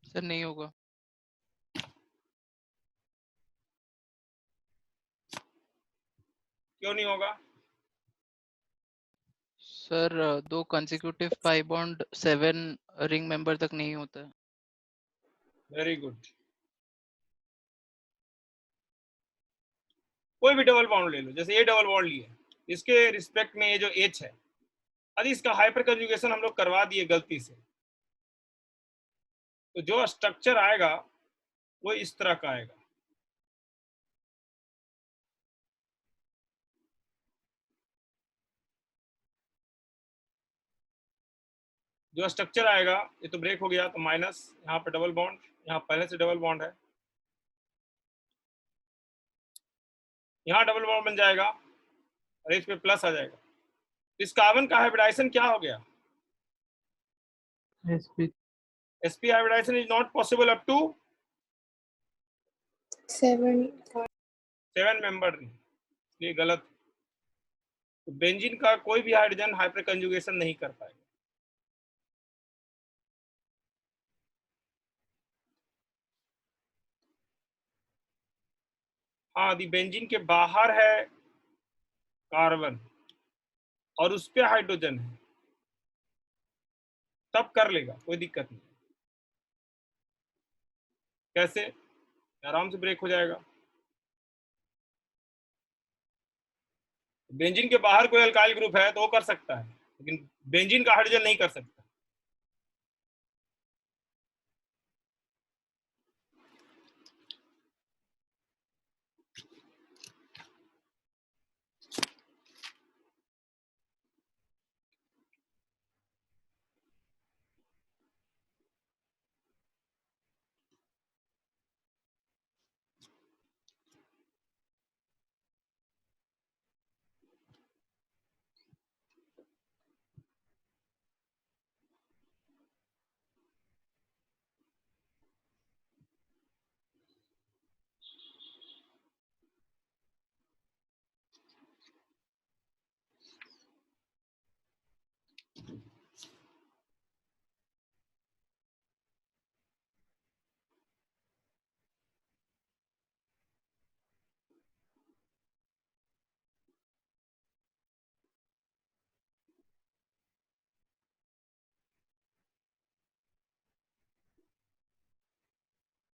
सर नहीं होगा। क्यों नहीं होगा? Sir 2 consecutive pi bond 7 ring member तक नहीं होता है। Very good. कोई भी डबल बॉन्ड ले लो, जैसे ये डबल बॉन्ड लिए, इसके रिस्पेक्ट में ये जो एच है, यदि इसका हाइपर कंजुगेशन हम लोग करवा दिए गलती से, तो जो स्ट्रक्चर आएगा वो इस तरह का आएगा। जो स्ट्रक्चर आएगा, ये तो ब्रेक हो गया तो माइनस, यहाँ पे डबल बॉन्ड, यहाँ पहले से डबल बॉन्ड है, यहाँ डबल बॉन्ड बन जाएगा और इस पे प्लस आ जाएगा। इस कार्बन का हाइब्रिडाइजेशन क्या हो गया? sp hybridization is not possible up to 7 member, ये गलत। तो बेंजीन का कोई भी हाइड्रोजन हाइपर कंजुगेशन नहीं कर पाएगा। हाँ, यदि बेंजीन के बाहर है कार्बन और उस पे हाइड्रोजन है तब कर लेगा, कोई दिक्कत नहीं। कैसे? आराम से ब्रेक हो जाएगा। बेंजीन के बाहर कोई अल्काइल ग्रुप है तो वो कर सकता है, लेकिन बेंजीन का हाइड्रोजन नहीं कर सकता।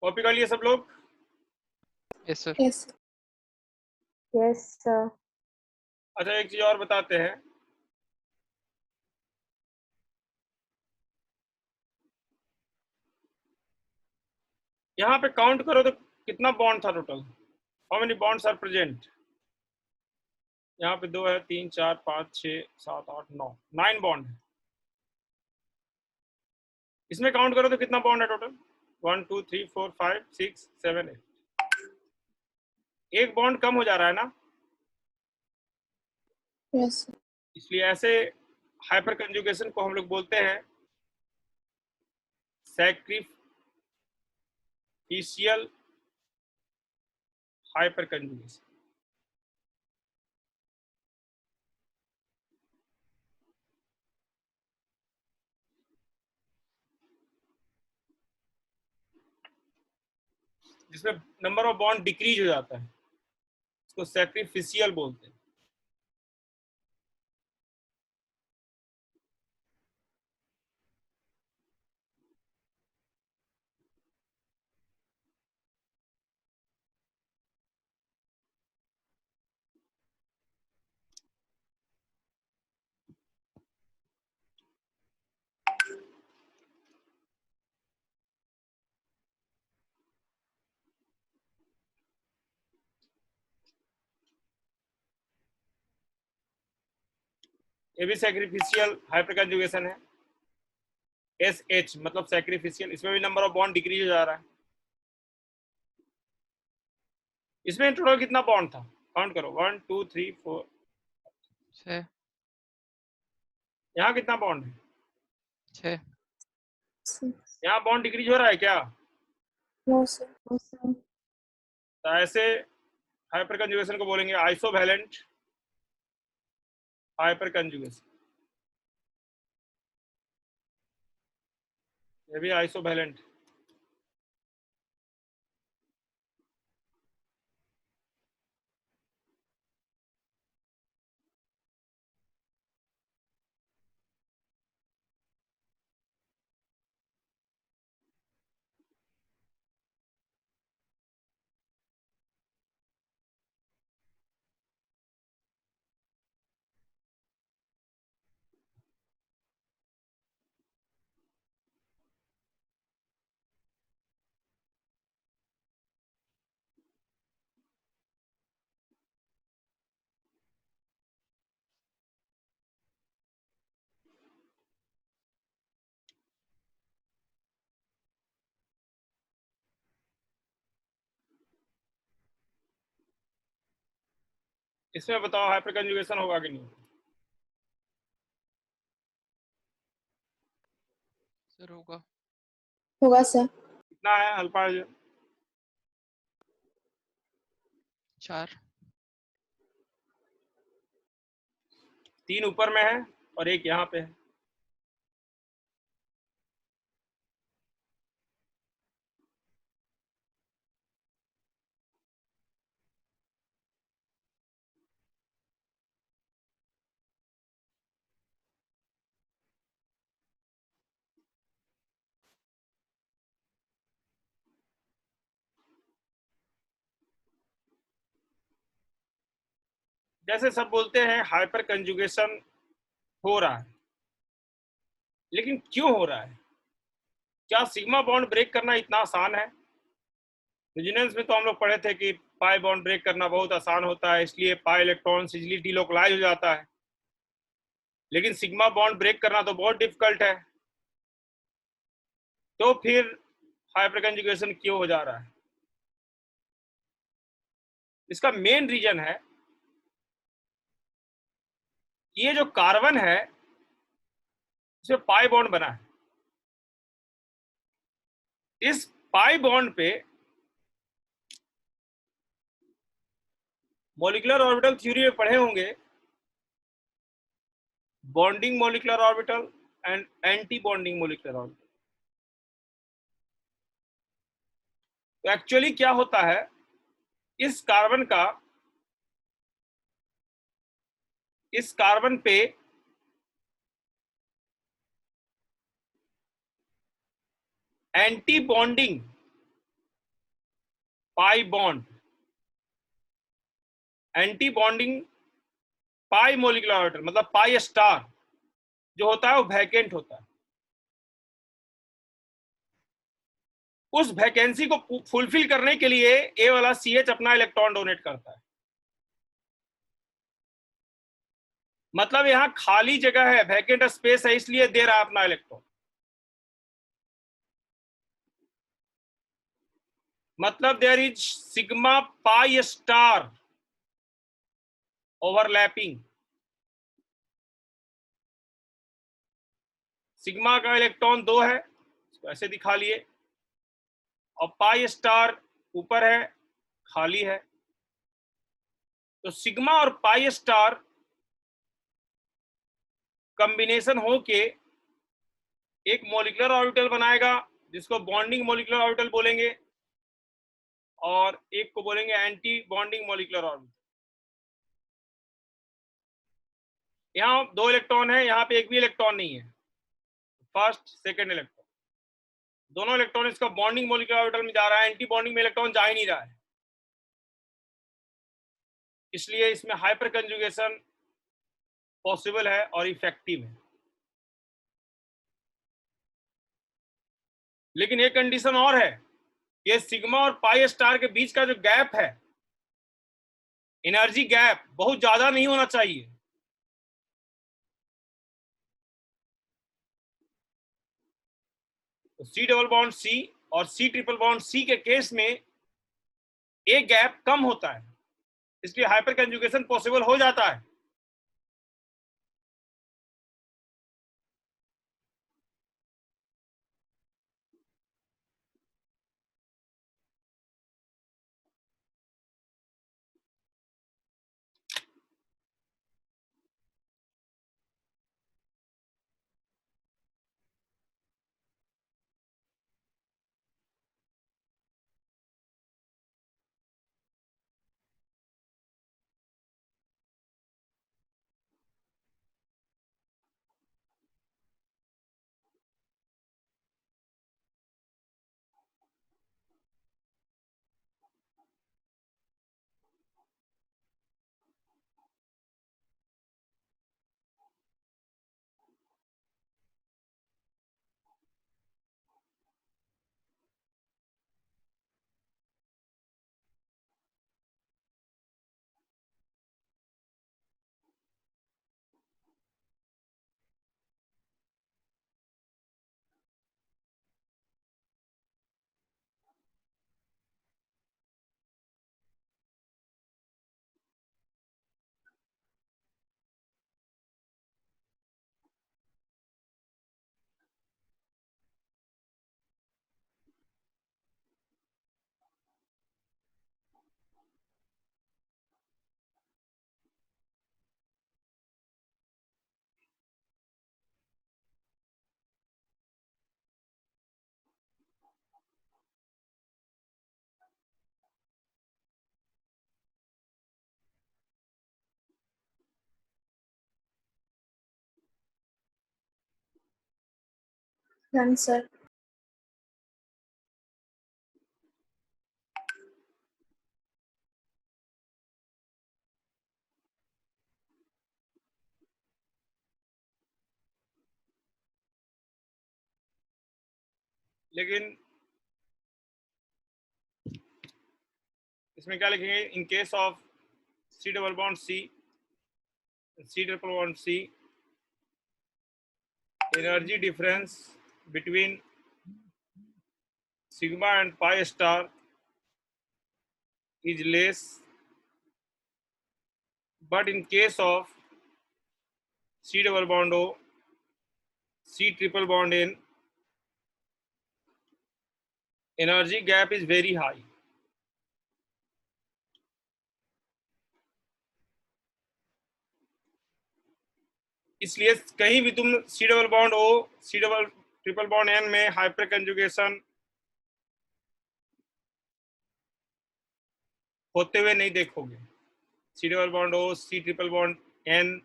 कॉपी कर लिए सब लोग? Yes sir. Yes yes sir. अच्छा, एक चीज और बताते हैं, यहाँ पे काउंट करो तो कितना बॉन्ड था टोटल? How many bonds are present? यहाँ पे 2 है, 3 4 5 6 7 8 9, 9 बॉन्ड है। इसमें काउंट करो तो कितना बॉन्ड है टोटल? 1 2 3 4 5 6 7 8। एक बॉन्ड कम हो जा रहा है ना, यस इसलिए ऐसे हाइपर कंजुगेशन को हम लोग बोलते हैं सैक्रिफिशियल हाइपर कंजुगेशन। जिसमें नंबर ऑफ बॉन्ड डिक्रीज हो जाता है, इसको सैक्रिफिशियल बोलते हैं। ये भी सैक्रिफिशियल हाइपर कंजुगेशन है। SH मतलब सैक्रिफिशियल, इसमें भी नंबर ऑफ बॉन्ड डिक्रीज हो जा रहा है। इसमें टोटल कितना बॉन्ड था? काउंट करो, 1 2 3 4। 6। यहाँ कितना बॉन्ड है? 6। यहाँ बॉन्ड डिक्रीज हो रहा है क्या? No sir. तो ऐसे हाइपर कंजुगेशन को बोलेंगे आइसोवैलेंट हाइपर कंजुगेशन। ये भी आइसोवैलेंट। इसमें बताओ हाइपर कंजुगेशन होगा कि नहीं? सर होगा। होगा सर। कितना है अल्फा? 4। 3 ऊपर में है और एक यहाँ पे है। जैसे सब बोलते हैं हाइपर कंजुगेशन हो रहा है, लेकिन क्यों हो रहा है? क्या सिग्मा बॉन्ड ब्रेक करना इतना आसान है? रेजोनेंस में तो हम लोग पढ़े थे कि पाई बॉन्ड ब्रेक करना बहुत आसान होता है, इसलिए पाई इलेक्ट्रॉन इजिली डिलोकलाइज हो जाता है। लेकिन सिग्मा बॉन्ड ब्रेक करना तो बहुत डिफिकल्ट है। तो फिर हाइपर कंजुगेशन क्यों हो जा रहा है? इसका मेन रीजन है, ये जो कार्बन है इसमें पाई बॉन्ड बना है। इस पाई बॉन्ड पे मॉलिक्यूलर ऑर्बिटल थ्योरी में पढ़े होंगे, bonding molecular orbital and anti bonding molecular orbital. तो एक्चुअली क्या होता है, इस कार्बन पे anti bonding pi bond, anti bonding पाई मोलिकुलर ऑर्बिटल मतलब पाई स्टार जो होता है वो वैकेंट होता है। उस वैकेंसी को फुलफिल करने के लिए ए वाला CH अपना इलेक्ट्रॉन डोनेट करता है। मतलब यहां खाली जगह है, वैकेंट स्पेस है, इसलिए दे रहा है अपना इलेक्ट्रॉन। मतलब there is sigma pi star overlapping. Sigma का इलेक्ट्रॉन 2 है, इसको ऐसे दिखा लिए, और पाई स्टार ऊपर है, खाली है। तो सिग्मा और पाई स्टार कॉम्बिनेशन होके एक मोलिकुलर ऑर्बिटल बनाएगा जिसको बॉन्डिंग मोलिकुलर ऑर्बिटल बोलेंगे, और एक को बोलेंगे एंटी बॉन्डिंग मोलिकुलर ऑर्बिटल। यहाँ 2 इलेक्ट्रॉन है, यहाँ पे एक भी इलेक्ट्रॉन नहीं है, फर्स्ट सेकंड इलेक्ट्रॉन, दोनों इलेक्ट्रॉन इसका बॉन्डिंग मोलिकुलर ऑर्बिटल में जा रहा है, एंटी बॉन्डिंग में इलेक्ट्रॉन जा ही नहीं रहा है, इसलिए इसमें हाइपर कंजुगेशन पॉसिबल है और इफेक्टिव है। लेकिन एक कंडीशन और है, ये सिग्मा और पाई स्टार के बीच का जो गैप है, एनर्जी गैप बहुत ज्यादा नहीं होना चाहिए। तो C डबल बॉन्ड C और C ट्रिपल बॉन्ड C के केस में एक गैप कम होता है, इसलिए हाइपर कंजुगेशन पॉसिबल हो जाता है। Done, sir. लेकिन इसमें क्या लिखेंगे, in case of C double bond C triple bond C, energy difference between sigma and pi star is less, but in case of C double bond O, C triple bond N, energy gap is very high. इसलिए कहीं भी तुम C double bond O, C double triple bond N में hyper conjugation होते हुए नहीं देखोगे। C double bond O, C triple bond N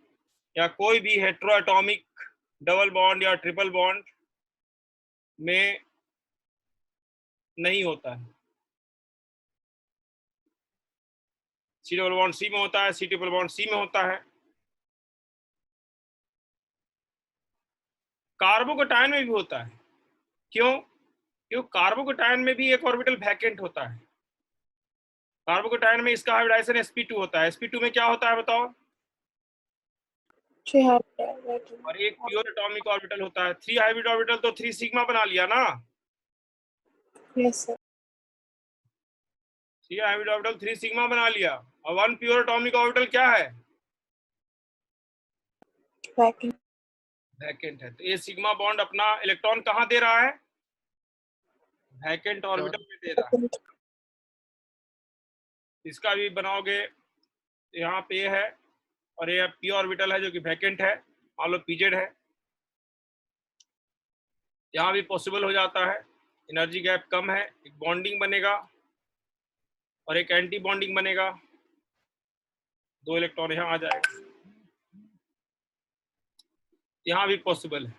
या कोई भी हेट्रो एटॉमिक डबल बॉन्ड या ट्रिपल बॉन्ड में नहीं होता है। C डबल बॉन्ड C में होता है, C ट्रिपल बॉन्ड C में होता है। कार्बोकैटायन में भी होता है। क्यों? क्योंकि कार्बोकैटायन में भी एक ऑर्बिटल वैकेंट होता है। कार्बोकैटायन में इसका हाइब्रिडाइजेशन sp2 होता है। sp2 में क्या होता है बताओ? 3 हाइब्रिड और एक प्योर एटॉमिक ऑर्बिटल होता है। 3 हाइब्रिड ऑर्बिटल तो 3 सिग्मा बना लिया ना। Yes sir 3 hybrid orbital 3 sigma बना लिया। और 1 प्योर एटॉमिक ऑर्बिटल क्या है? वैकेंट वैकेंट है। तो ये सिग्मा बॉन्ड अपना इलेक्ट्रॉन कहाँ दे रहा है? वैकेंट ऑर्बिटल में दे रहा है। इसका भी बनाओगे, यहाँ पे ये है और ये पी ऑर्बिटल है जो कि वैकेंट है, मान लो पीजेड है। यहाँ भी पॉसिबल हो जाता है, एनर्जी गैप कम है, एक बॉन्डिंग बनेगा और एक एंटी बॉन्डिंग बनेगा, 2 इलेक्ट्रॉन यहाँ आ जाएगा। यहाँ भी पॉसिबल है।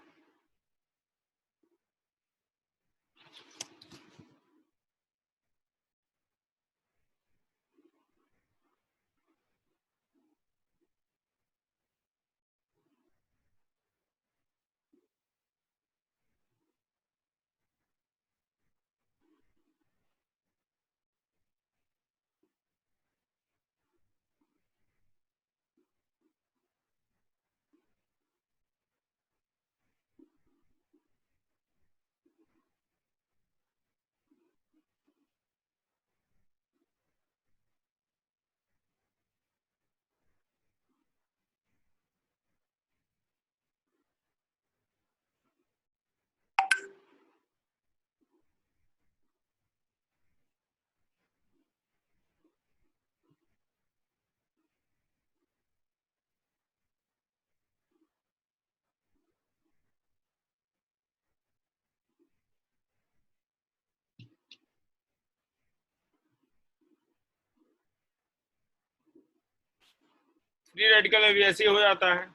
फ्री रेडिकल में भी ऐसे ही हो जाता है।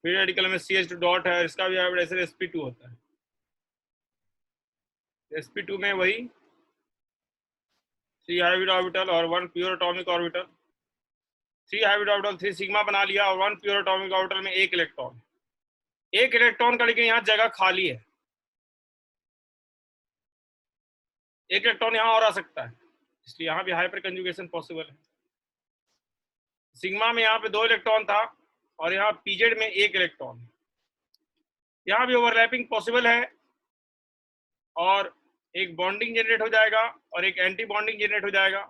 फ्री रेडिकल में CH2 डॉट है, इसका भी हाइब्रिडाइजेशन sp2 होता है। sp2 में वही 3 हाइब्रिड ऑर्बिटल और 1 pure atomic orbital. 3 hybrid orbital 3 sigma बना लिया और 1 प्योर एटॉमिक ऑर्बिटल में एक इलेक्ट्रॉन। एक इलेक्ट्रॉन का लेकिन यहाँ जगह खाली है, एक इलेक्ट्रॉन यहाँ और आ सकता है, इसलिए यहाँ भी हाइपर कंजुगेशन पॉसिबल है। सिग्मा में यहाँ पे 2 इलेक्ट्रॉन था और यहाँ पीजेड में 1 इलेक्ट्रॉन। यहाँ भी ओवरलैपिंग पॉसिबल है और एक बॉन्डिंग जनरेट हो जाएगा और एक एंटी बॉन्डिंग जनरेट हो जाएगा।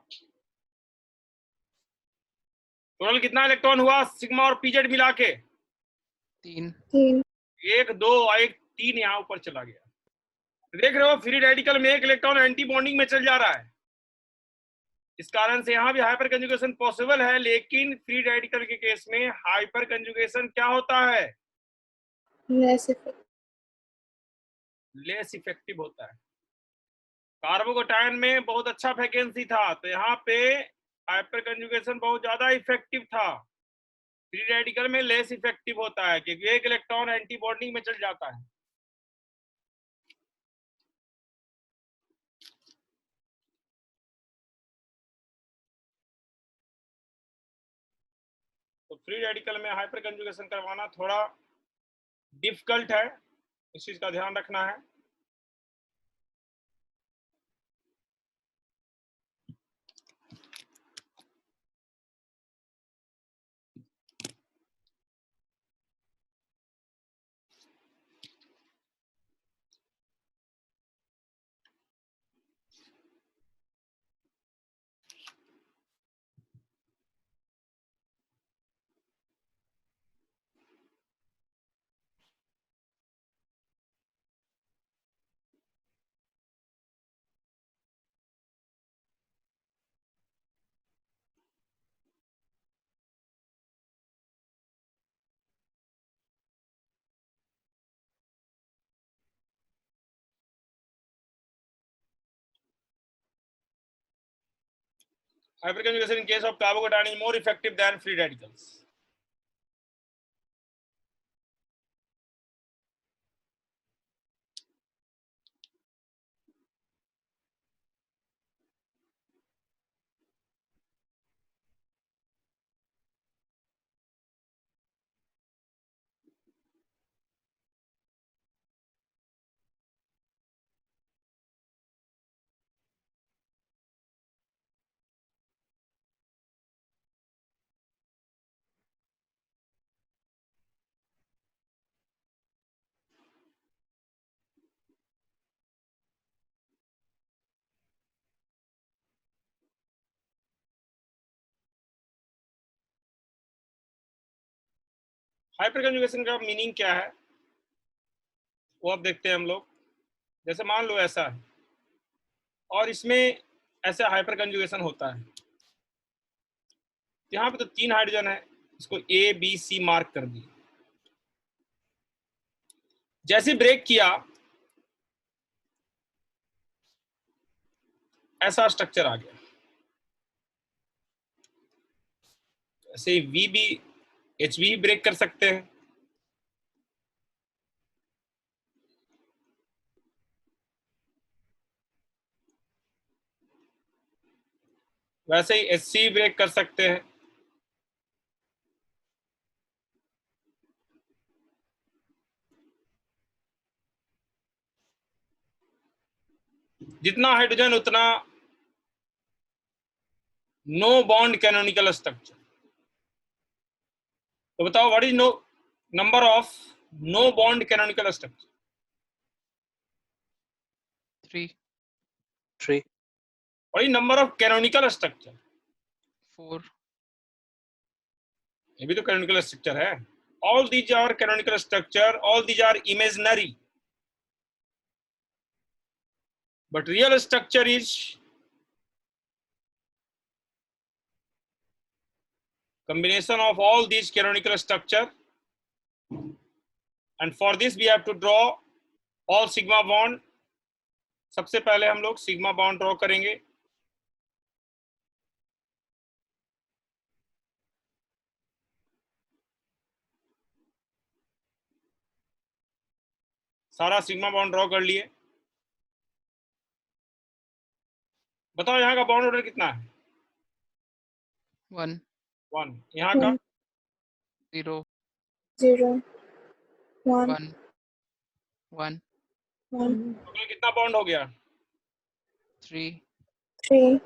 टोटल कितना इलेक्ट्रॉन हुआ सिग्मा और पीजेड मिला के? 3। 1 2 और 1 3 यहाँ ऊपर चला गया। देख रहे हो फ्री रेडिकल में एक इलेक्ट्रॉन एंटी बॉन्डिंग में चल जा रहा है। इस कारण से यहाँ भी हाइपर कंजुगेशन पॉसिबल है, लेकिन फ्री रेडिकल के केस में हाइपर कंजुगेशन क्या होता है? लेस इफेक्टिव होता है। कार्बोकैटायन में बहुत अच्छा वैकेंसी था, तो यहाँ पे हाइपर कंजुगेशन बहुत ज्यादा इफेक्टिव था। फ्री रेडिकल में लेस इफेक्टिव होता है क्योंकि एक इलेक्ट्रॉन एंटी बॉन्डिंग में चल जाता है। तो फ्री रेडिकल में हाइपर कंजुगेशन करवाना थोड़ा डिफिकल्ट है, इस चीज का ध्यान रखना है। Hyperconjugation in case of carbocation is more effective than free radicals. Hyper conjugation का मीनिंग क्या है वो अब देखते हैं हम लोग। जैसे मान लो ऐसा है और इसमें ऐसा हाइपर कंजुगेशन होता है, यहाँ पे तो 3 हाइड्रोजन है, इसको ए बी सी मार्क कर दिए। जैसे ब्रेक किया ऐसा स्ट्रक्चर आ गया। ऐसे वी भी एच भी ब्रेक कर सकते हैं, वैसे ही एच सी ब्रेक कर सकते हैं। जितना हाइड्रोजन उतना नो बॉन्ड कैनोनिकल स्ट्रक्चर। तो बताओ what is no number of no bond canonical structure? 3, 3, what is number of canonical structure? 4, ये भी तो कैनोनिकल स्ट्रक्चर है। All these are canonical structure, all these are imaginary, but real structure is combination of all these canonical structure, and for this we have to draw all sigma bond. सबसे पहले हम लोग sigma bond draw करेंगे। सारा sigma bond draw कर लिए। बताओ यहाँ का बॉन्ड ऑर्डर कितना है? 1, 1। यहाँ का 0, 0 1 1, 1, 1 टोटल कितना बॉन्ड हो गया? 3, 3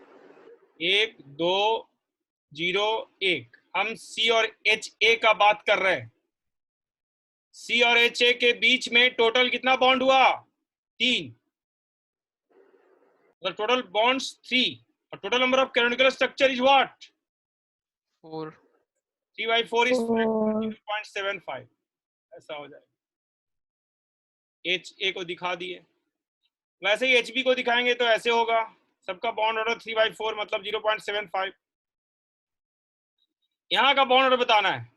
1 2 0 1। हम सी और एच ए का बात कर रहे हैं। सी और एच ए के बीच में टोटल कितना बॉन्ड हुआ? 3। The total bonds 3. The total number of canonical structure is what? 4, 3 by 4 is 4 0.75। ऐसा हो जाएगा। एच ए को दिखा दिए, वैसे ही एच बी को दिखाएंगे तो ऐसे होगा। सबका बॉन्ड ऑर्डर 3 by 4 मतलब 0.75। यहाँ का बॉन्ड ऑर्डर बताना है।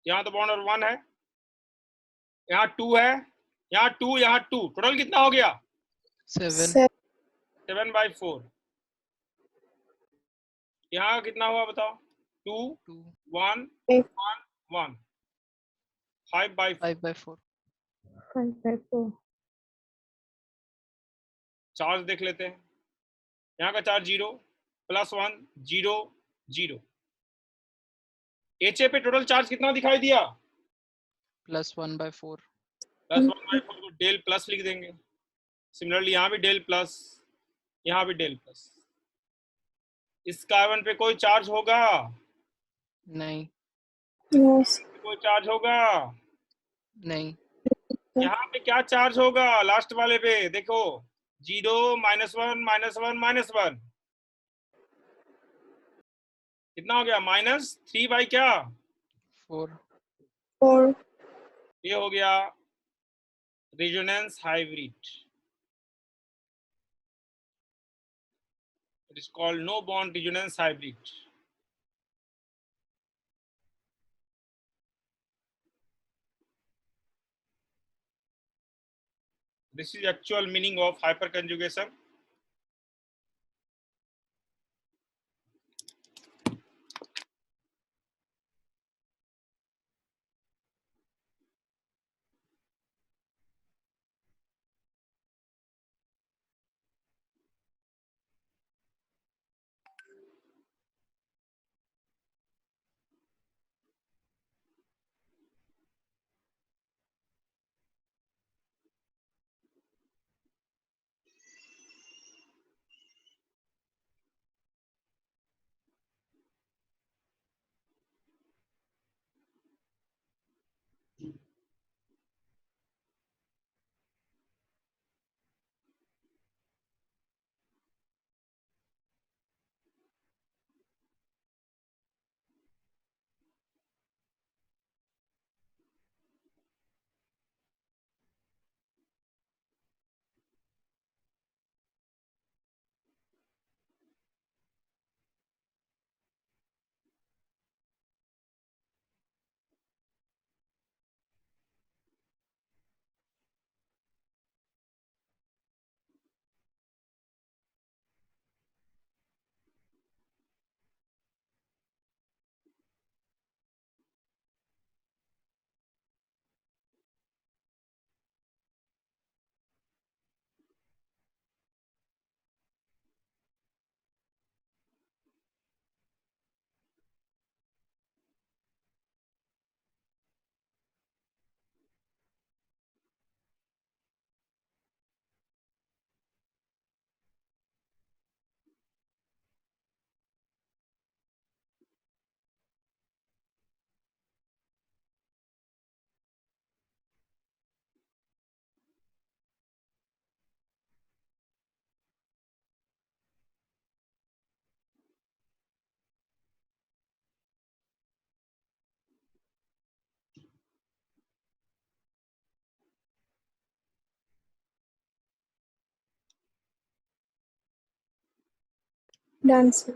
यहाँ तो बॉन्ड ऑर्डर 1 है, यहाँ 2 है, यहाँ 2, यहाँ 2। टोटल कितना हो गया? 7, 7 by 4। यहाँ कितना हुआ बताओ? 2 2, 1 8 1 1। 5 by 4। 5 by 4, 5 by 4 चार्ज देख लेते हैं। यहाँ का चार्ज 0 +1 0 0। एच ए पे टोटल चार्ज कितना दिखाई दिया? +1 by 4, +1 by 4 को डेल प्लस लिख देंगे। सिमिलरली यहाँ भी डेल प्लस, यहाँ भी डेल प्लस। इस कार्बन पे कोई चार्ज होगा? नहीं, yes कोई चार्ज होगा? नहीं, यहाँ पे क्या चार्ज होगा? लास्ट वाले पे देखो, 0 -1 -1 -1। कितना हो गया? -3 बाई क्या? 4, 4 ये हो गया resonance hybrid. It is called no bond resonance hybrid. This is actual meaning of hyperconjugation. Done, sir.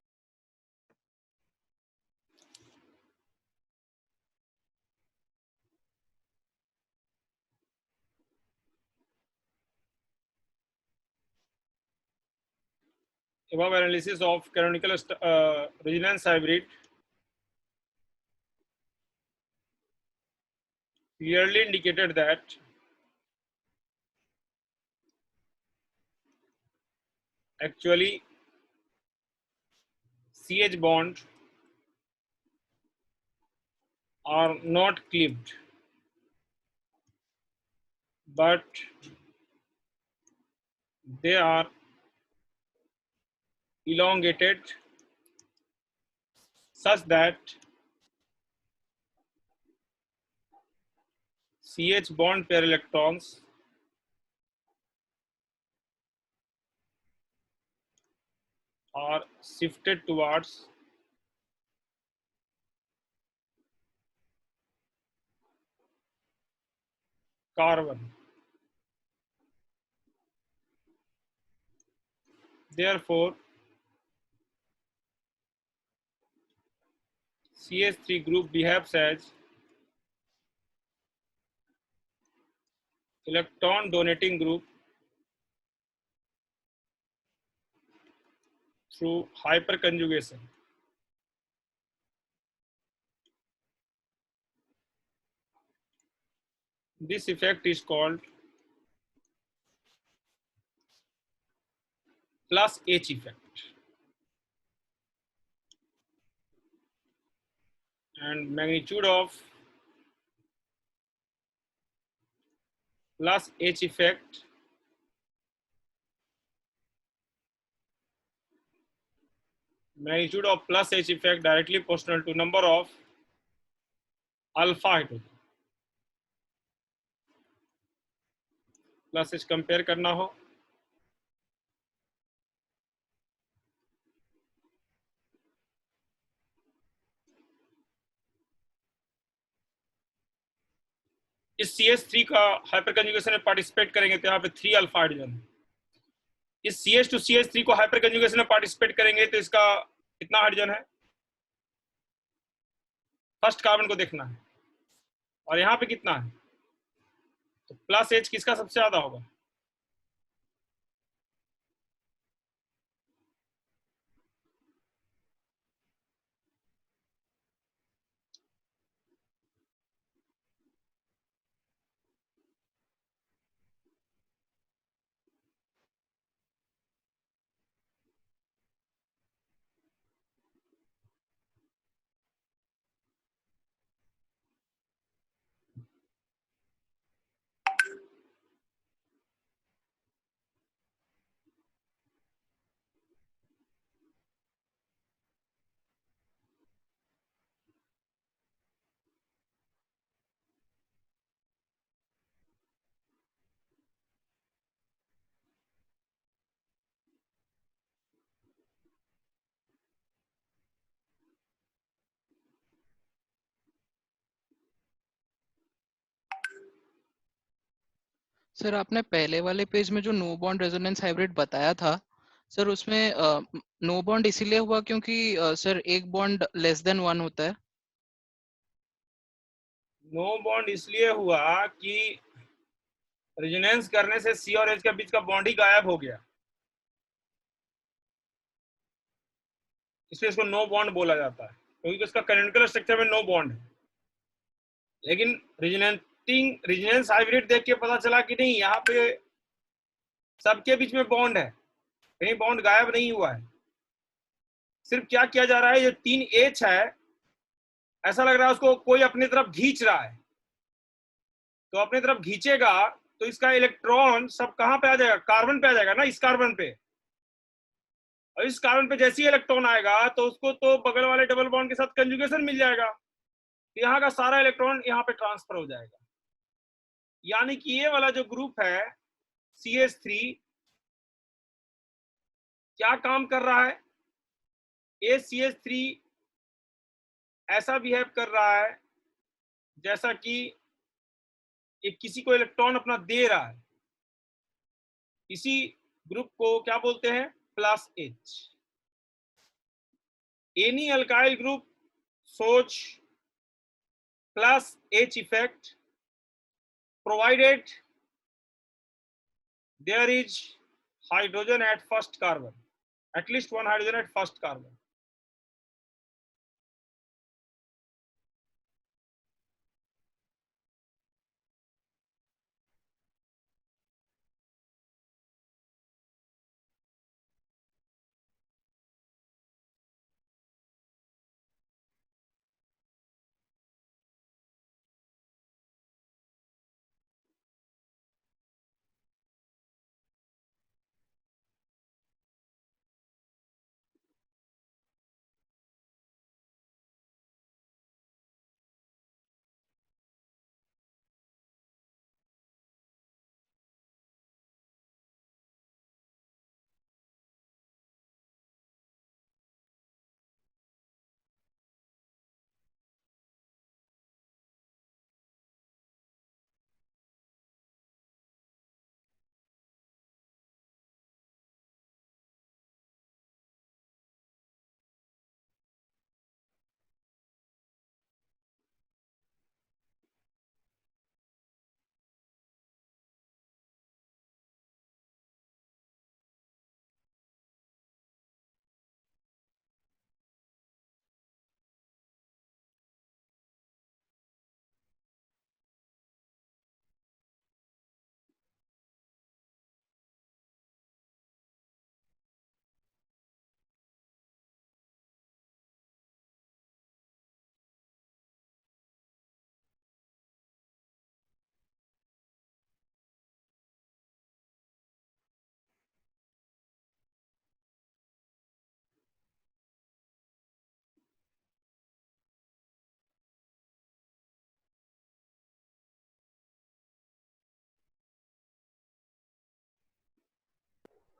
Above analysis of canonical resonance hybrid clearly indicated that actually CH bond are not clipped, but they are elongated such that CH bond pair electrons are shifted towards carbon. Therefore, CH3 group behaves as electron donating group through hyperconjugation. This effect is called plus H effect. And magnitude of plus H effect directly proportional to number of alpha hydrogen. Plus H compare करना हो इस CH3 का hyper conjugation में participate करेंगे तो यहाँ पे 3 alpha hydrogen, इस CH टू CH3 को हाइपर कंजुगेशन में पार्टिसिपेट करेंगे तो इसका कितना हाइड्रोजन है, फर्स्ट कार्बन को देखना है, और यहाँ पे कितना है, तो प्लस H किसका सबसे ज्यादा होगा, सर आपने पहले वाले पेज में जो नो बॉन्ड रेजोनेंस हाइब्रिड बताया था सर, उसमें नो बॉन्ड इसीलिए हुआ क्योंकि सर एक बॉन्ड लेस देन 1 होता है। नो बॉन्ड इसलिए हुआ कि रेजोनेंस करने से C और H के बीच का बॉन्ड ही गायब हो गया, इसलिए इसको नो बॉन्ड बोला जाता है, क्योंकि उसका कैनोनिकल स्ट्रक्चर में नो बॉन्ड है। लेकिन रेजोनेंस हाइब्रिड देख के पता चला कि नहीं, यहाँ पे सबके बीच में बॉन्ड है, कहीं बॉन्ड गायब नहीं हुआ है, सिर्फ क्या किया जा रहा है, ये 3H है, ऐसा लग रहा है उसको कोई अपनी तरफ खींच रहा है, तो अपनी तरफ खींचेगा तो इसका इलेक्ट्रॉन सब कहां पे आ जाएगा, कार्बन पे आ जाएगा ना, इस कार्बन पे, और इस कार्बन पे जैसे ही इलेक्ट्रॉन आएगा तो उसको तो बगल वाले डबल बॉन्ड के साथ कंजुगेशन मिल जाएगा, तो यहाँ का सारा इलेक्ट्रॉन यहाँ पे ट्रांसफर हो जाएगा। यानी कि ये वाला जो ग्रुप है CH3 क्या काम कर रहा है, ये CH3 ऐसा बिहेव कर रहा है जैसा कि एक किसी को इलेक्ट्रॉन अपना दे रहा है, इसी ग्रुप को क्या बोलते हैं, plus H। any alkyl group shows plus H effect provided there is hydrogen at first carbon, at least one hydrogen at first carbon.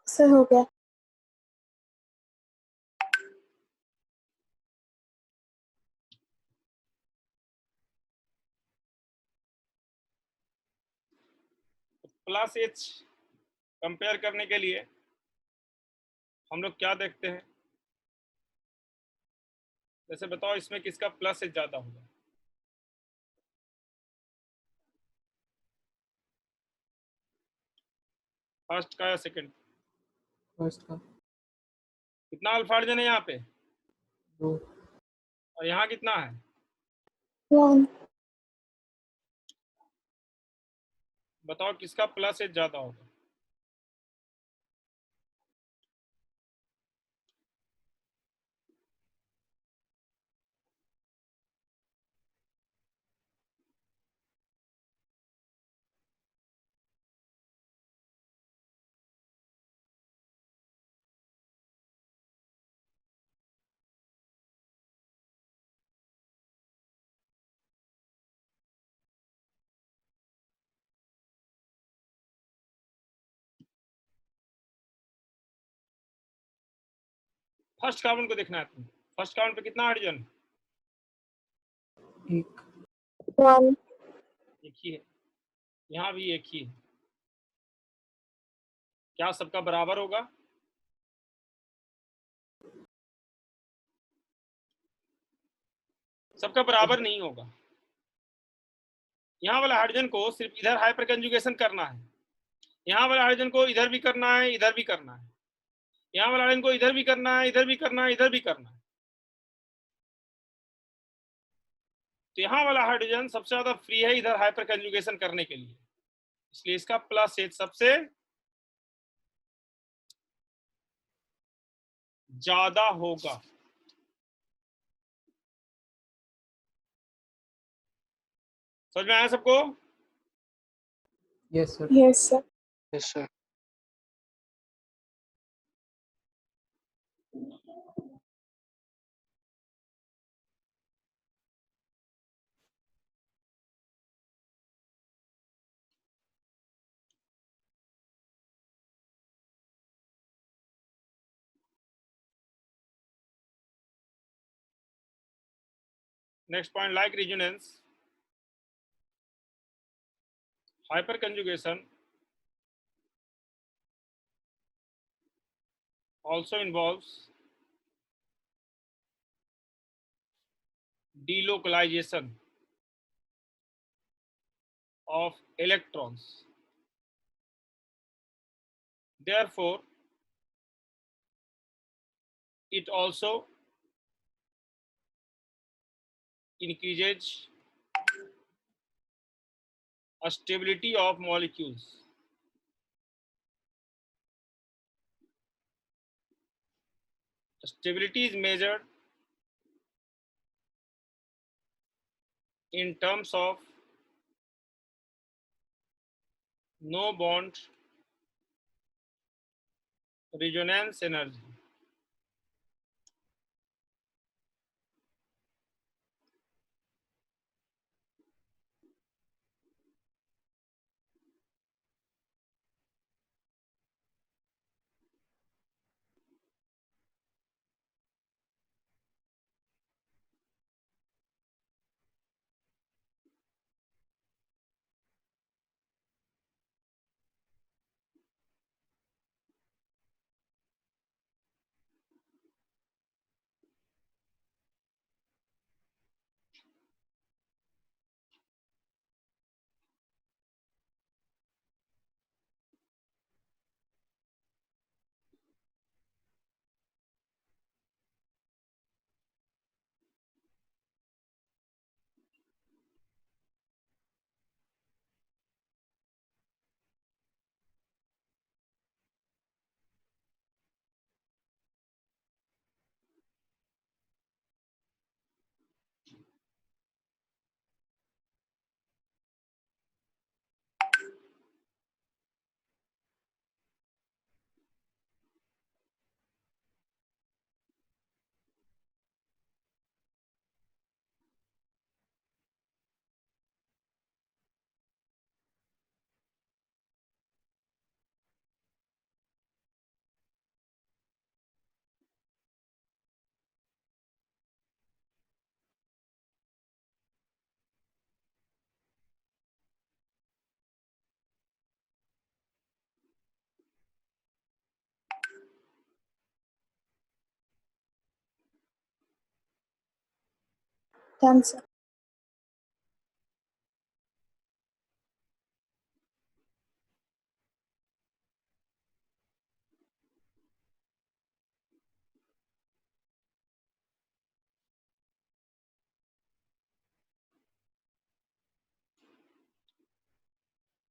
Sir हो गया। प्लस H कंपेयर करने के लिए हम लोग क्या देखते हैं? जैसे बताओ इसमें किसका प्लस H ज्यादा होगा? फर्स्ट का या सेकंड? फर्स्ट का। कितना अल्फा हाइड्रोजन है यहाँ पे? 2। और यहाँ कितना है? 1 बताओ किसका प्लस H ज्यादा होगा? फर्स्ट कार्बन को देखना है तुम। फर्स्ट कार्बन पे कितना हाइड्रोजन? 1। 1 एक ही है, यहाँ भी एक ही है। क्या सबका बराबर होगा? सबका बराबर नहीं होगा। यहाँ वाला हाइड्रोजन को सिर्फ इधर हाइपर कंजुगेशन करना है, यहाँ वाला हाइड्रोजन को इधर भी करना है, इधर भी करना है, यहाँ वाला हाइड्रोजन को इधर भी करना है, इधर भी करना है, इधर भी करना है। तो यहाँ वाला हाइड्रोजन सबसे ज्यादा फ्री है इधर हाइपर कंजुगेशन करने के लिए, इसलिए इसका प्लस H सबसे ज्यादा होगा। समझ में आया सबको? Yes sir. Yes sir. Yes, sir. Next point, like resonance, hyperconjugation also involves delocalization of electrons. Therefore, it also increases stability of molecules. Stability is measured in terms of no bond resonance energy. Done, sir.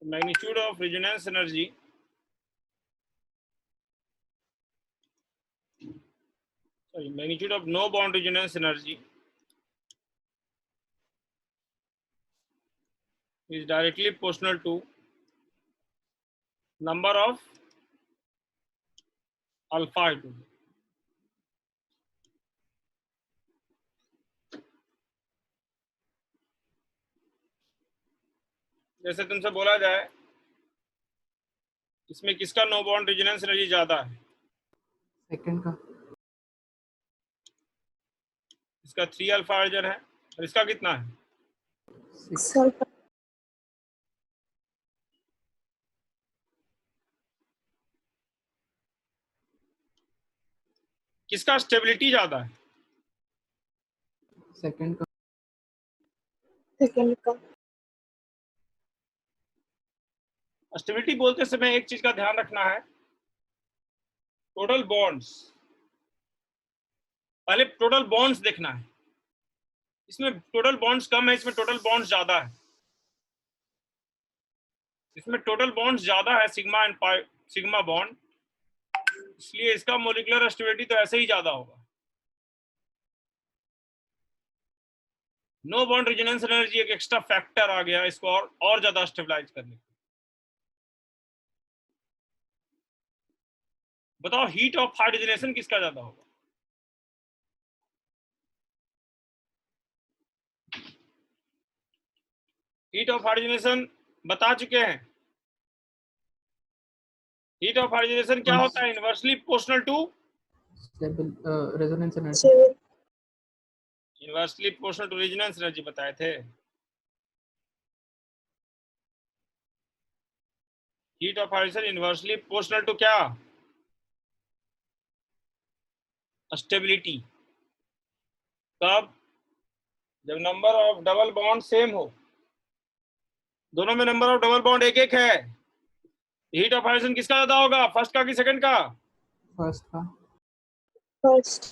Magnitude of resonance energy magnitude of no bond resonance energy is directly proportional to number of alpha hydrogen. जैसे तुमसे बोला जाए इसमें किसका no bond resonance energy ज्यादा है? Second का इसका 3 अल्फा हाइड्रोजन है और इसका कितना है? 6 Sulfur. किसका स्टेबिलिटी ज्यादा है? सेकंड का Second का. स्टेबिलिटी बोलते समय एक चीज का ध्यान रखना है, टोटल बॉन्ड्स, पहले टोटल बॉन्ड्स देखना है। इसमें टोटल बॉन्ड्स कम है, इसमें टोटल बॉन्ड्स ज्यादा है। इसमें टोटल बॉन्ड्स ज्यादा है sigma and pi, sigma bond, इसलिए इसका मोलिकुलर स्टेबिलिटी तो ऐसे ही ज्यादा होगा। नो बॉन्ड रेजोनेंस एनर्जी एक एक्स्ट्रा फैक्टर आ गया इसको और ज्यादा स्टेबलाइज करने। बताओ हीट ऑफ हाइड्रोजनेशन किसका ज्यादा होगा? हीट ऑफ हाइड्रोजनेशन बता चुके हैं। हीट ऑफ हाइड्रोजनेशन क्या होता है? Inversely proportional to resonance energy. Civil. Inversely proportional to resonance energy बताए थे। Heat of hydrogen inversely proportional to क्या? स्टेबिलिटी। कब? जब number of double bond same हो, दोनों में नंबर ऑफ डबल बॉन्ड एक एक है, हीट ऑफ हाइड्रोजन किसका ज्यादा होगा, फर्स्ट का कि सेकंड का? फर्स्ट का। फर्स्ट।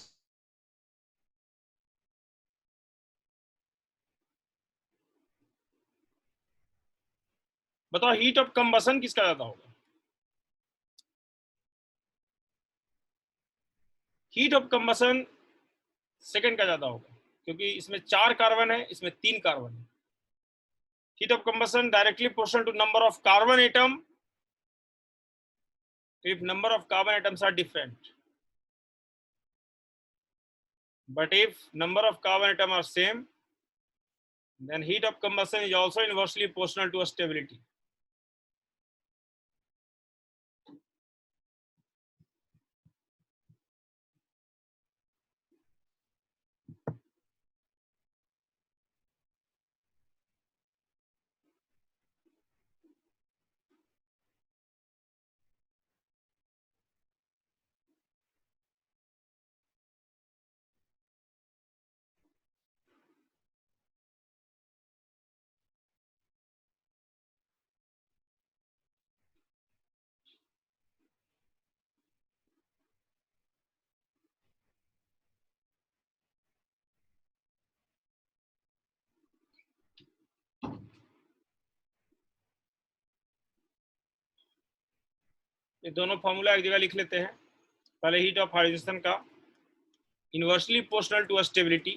बताओ हीट ऑफ कंबसन किसका ज्यादा होगा? हीट ऑफ कंबसन सेकंड का ज्यादा होगा, क्योंकि इसमें 4 कार्बन है, इसमें 3 कार्बन है। Heat of combustion directly proportional to number of carbon atom if number of carbon atoms are different, but if number of carbon atoms are same, then heat of combustion is also inversely proportional to a stability. ये दोनों formula एक जगह लिख लेते हैं। पहले heat of hydrogen का inversely proportional to stability,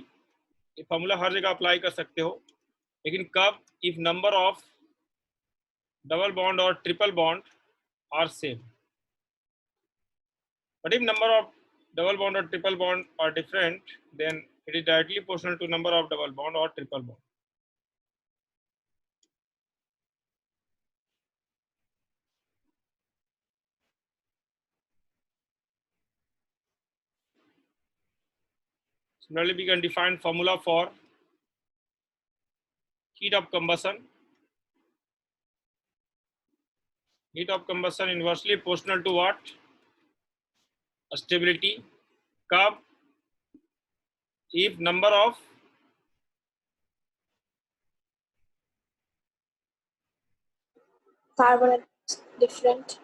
ये फॉर्मूला हर जगह अप्लाई कर सकते हो, लेकिन कब? If number of double bond और triple bond are same, but if number of double bond और triple bond are different, then it is directly proportional to number of double bond और triple bond. Similarly, we can define formula for heat of combustion. Heat of combustion inversely proportional to what? Stability. Curve. If number of Carbon atoms different.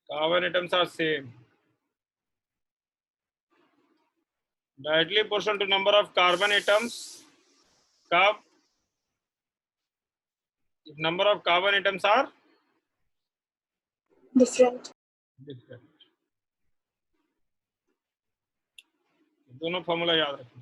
carbon atoms are same, directly proportional to number of carbon atoms. Curve. If number of carbon atoms are Different. different. दोनों formula याद रखना।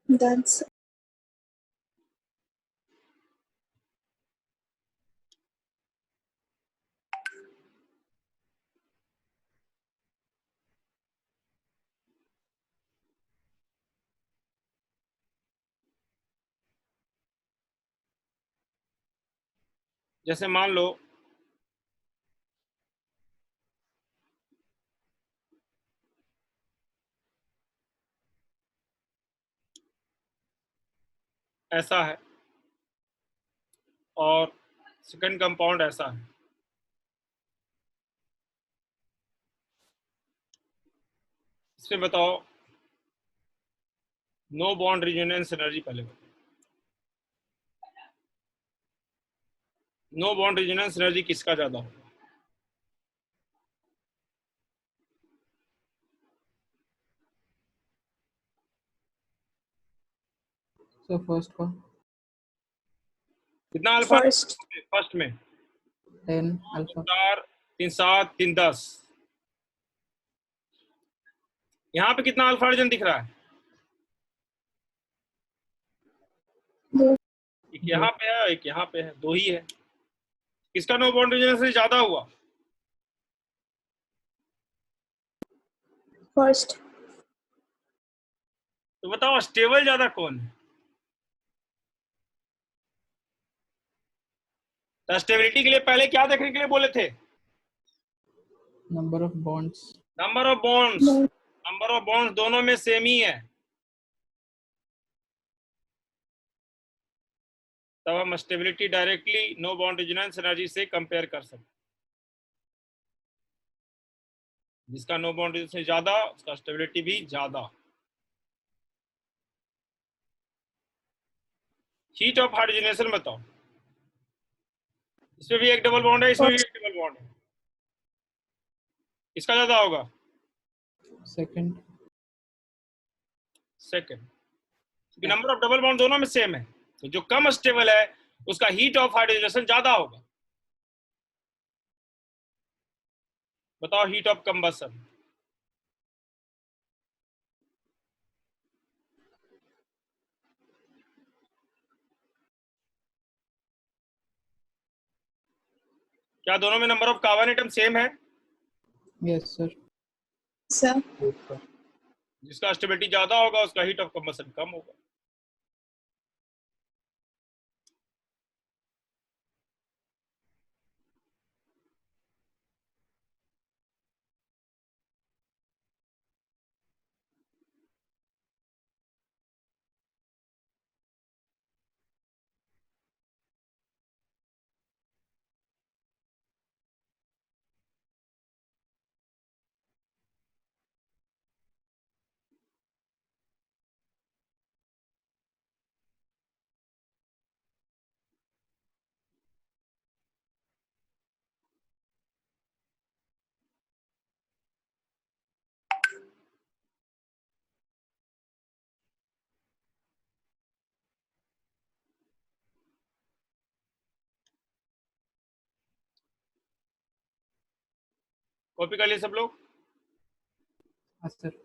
That's जैसे मान लो ऐसा है और second compound ऐसा है। इसमें बताओ नो बॉन्ड रेजोनेंस एनर्जी पहले बताओ। नो बॉन्ड रेजोनेंस एनर्जी किसका ज्यादा होगा? सर फर्स्ट का कितना अल्फा? First. फर्स्ट में 10 अल्फा। 4 3 7 3 10। यहाँ पे कितना अल्फा हाइड्रोजन दिख रहा है? दो. एक यहाँ पे है, एक यहाँ पे है, दो ही है। किसका नो बॉन्ड रेजोनेंस से ज्यादा हुआ? First. तो बताओ स्टेबल ज्यादा कौन है? तो स्टेबिलिटी के लिए पहले क्या देखने के लिए बोले थे? Number of bonds. Number of bonds. No. Number of bonds दोनों में सेम ही है, तब हम stability directly no bond resonance energy से कंपेयर कर सकते हैं। जिसका नो बॉन्ड रेजोनेंस ज्यादा उसका स्टेबिलिटी भी ज्यादा। हीट ऑफ हाइड्रोजनेशन बताओ। इसमें भी एक डबल बॉन्ड है, इसमें भी एक डबल बॉन्ड है, इसका ज्यादा होगा? सेकंड। सेकंड, क्योंकि नंबर ऑफ डबल बॉन्ड दोनों में सेम है, तो जो कम स्टेबल है उसका हीट ऑफ हाइड्रोजनेशन ज्यादा होगा। बताओ हीट ऑफ कंबशन। क्या दोनों में number of carbon atom same है? Yes sir. Sir. जिसका स्टेबिलिटी ज्यादा होगा उसका हीट ऑफ कंबशन कम होगा। कॉपी कर लिए सब लोग? हाँ सर।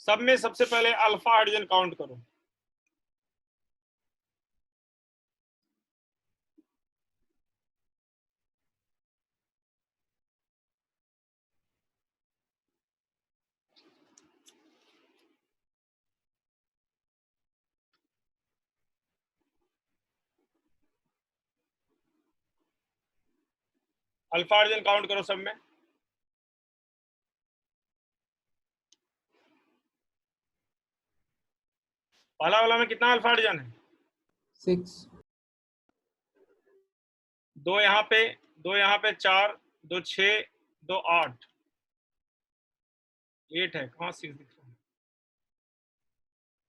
सब में सबसे पहले अल्फा हाइड्रोजन काउंट करो। अल्फा हाइड्रोजन काउंट करो सब में। पहला वाला में कितना अल्फा हाइड्रोजन है? 6। दो यहाँ पे, दो यहाँ पे, 4, 2 6, 2 8, 8 है, कहाँ 6 दिख रहा है?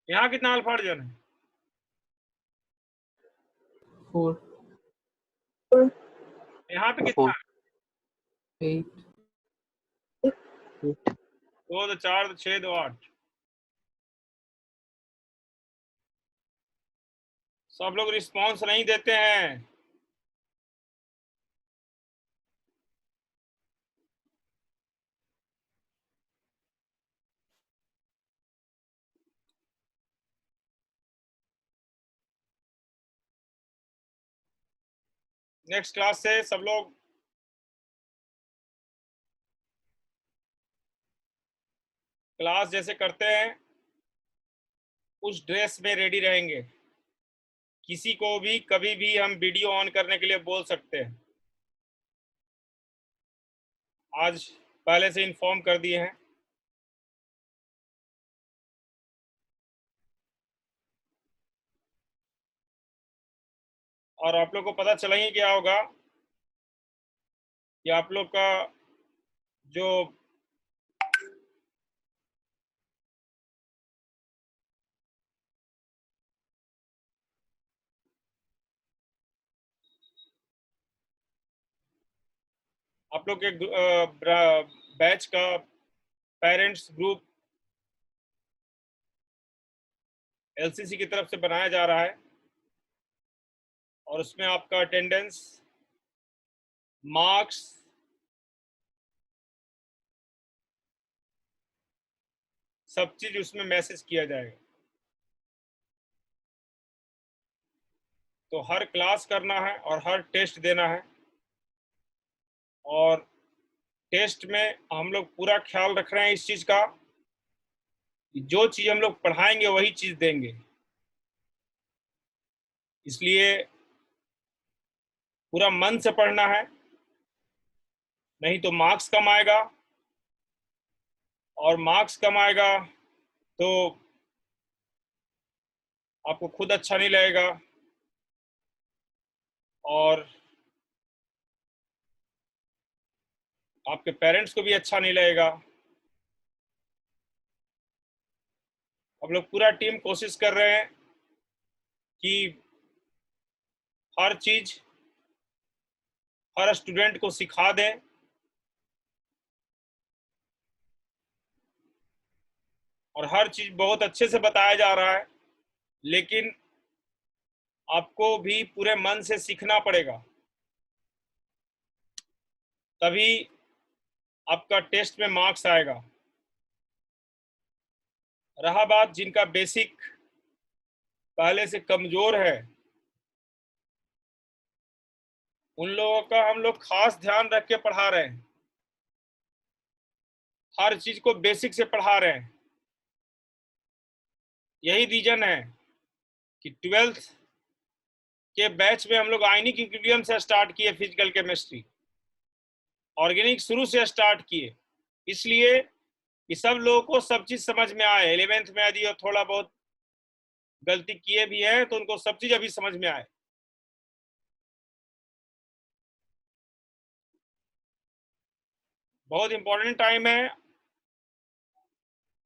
यहाँ कितना अल्फा हाइड्रोजन है? 4। यहाँ पे कितना है? 8। 2 2 4 2 6 2 8। सब लोग रिस्पॉन्स नहीं देते हैं। नेक्स्ट क्लास से सब लोग क्लास जैसे करते हैं उस ड्रेस में रेडी रहेंगे। किसी को भी कभी भी हम वीडियो ऑन करने के लिए बोल सकते हैं, आज पहले से इन्फॉर्म कर दिए हैं। और आप लोग को पता चला ही क्या होगा कि आप लोग का जो आप लोग के बैच का पेरेंट्स ग्रुप एलसीसी की तरफ से बनाया जा रहा है और उसमें आपका अटेंडेंस, मार्क्स, सब चीज उसमें मैसेज किया जाएगा। तो हर क्लास करना है और हर टेस्ट देना है, और टेस्ट में हम लोग पूरा ख्याल रख रहे हैं इस चीज का कि जो चीज हम लोग पढ़ाएंगे वही चीज देंगे। इसलिए पूरा मन से पढ़ना है, नहीं तो मार्क्स कम आएगा, और मार्क्स कम आएगा तो आपको खुद अच्छा नहीं लगेगा और आपके पेरेंट्स को भी अच्छा नहीं लगेगा। हम लोग पूरा टीम कोशिश कर रहे हैं कि हर चीज हर स्टूडेंट को सिखा दें, और हर चीज बहुत अच्छे से बताया जा रहा है, लेकिन आपको भी पूरे मन से सीखना पड़ेगा, तभी आपका टेस्ट में मार्क्स आएगा। रहा बात जिनका बेसिक पहले से कमजोर है, उन लोगों का हम लोग खास ध्यान रख के पढ़ा रहे हैं, हर चीज को बेसिक से पढ़ा रहे हैं। यही रीजन है कि 12th के बैच में हम लोग आयनिक इक्विलिब्रियम से स्टार्ट किए, फिजिकल केमिस्ट्री, ऑर्गेनिक शुरू से स्टार्ट किए, इसलिए कि सब लोगों को सब चीज समझ में आए। 11th में यदि थोड़ा बहुत गलती किए भी है तो उनको सब चीज अभी समझ में आए। बहुत इंपॉर्टेंट टाइम है।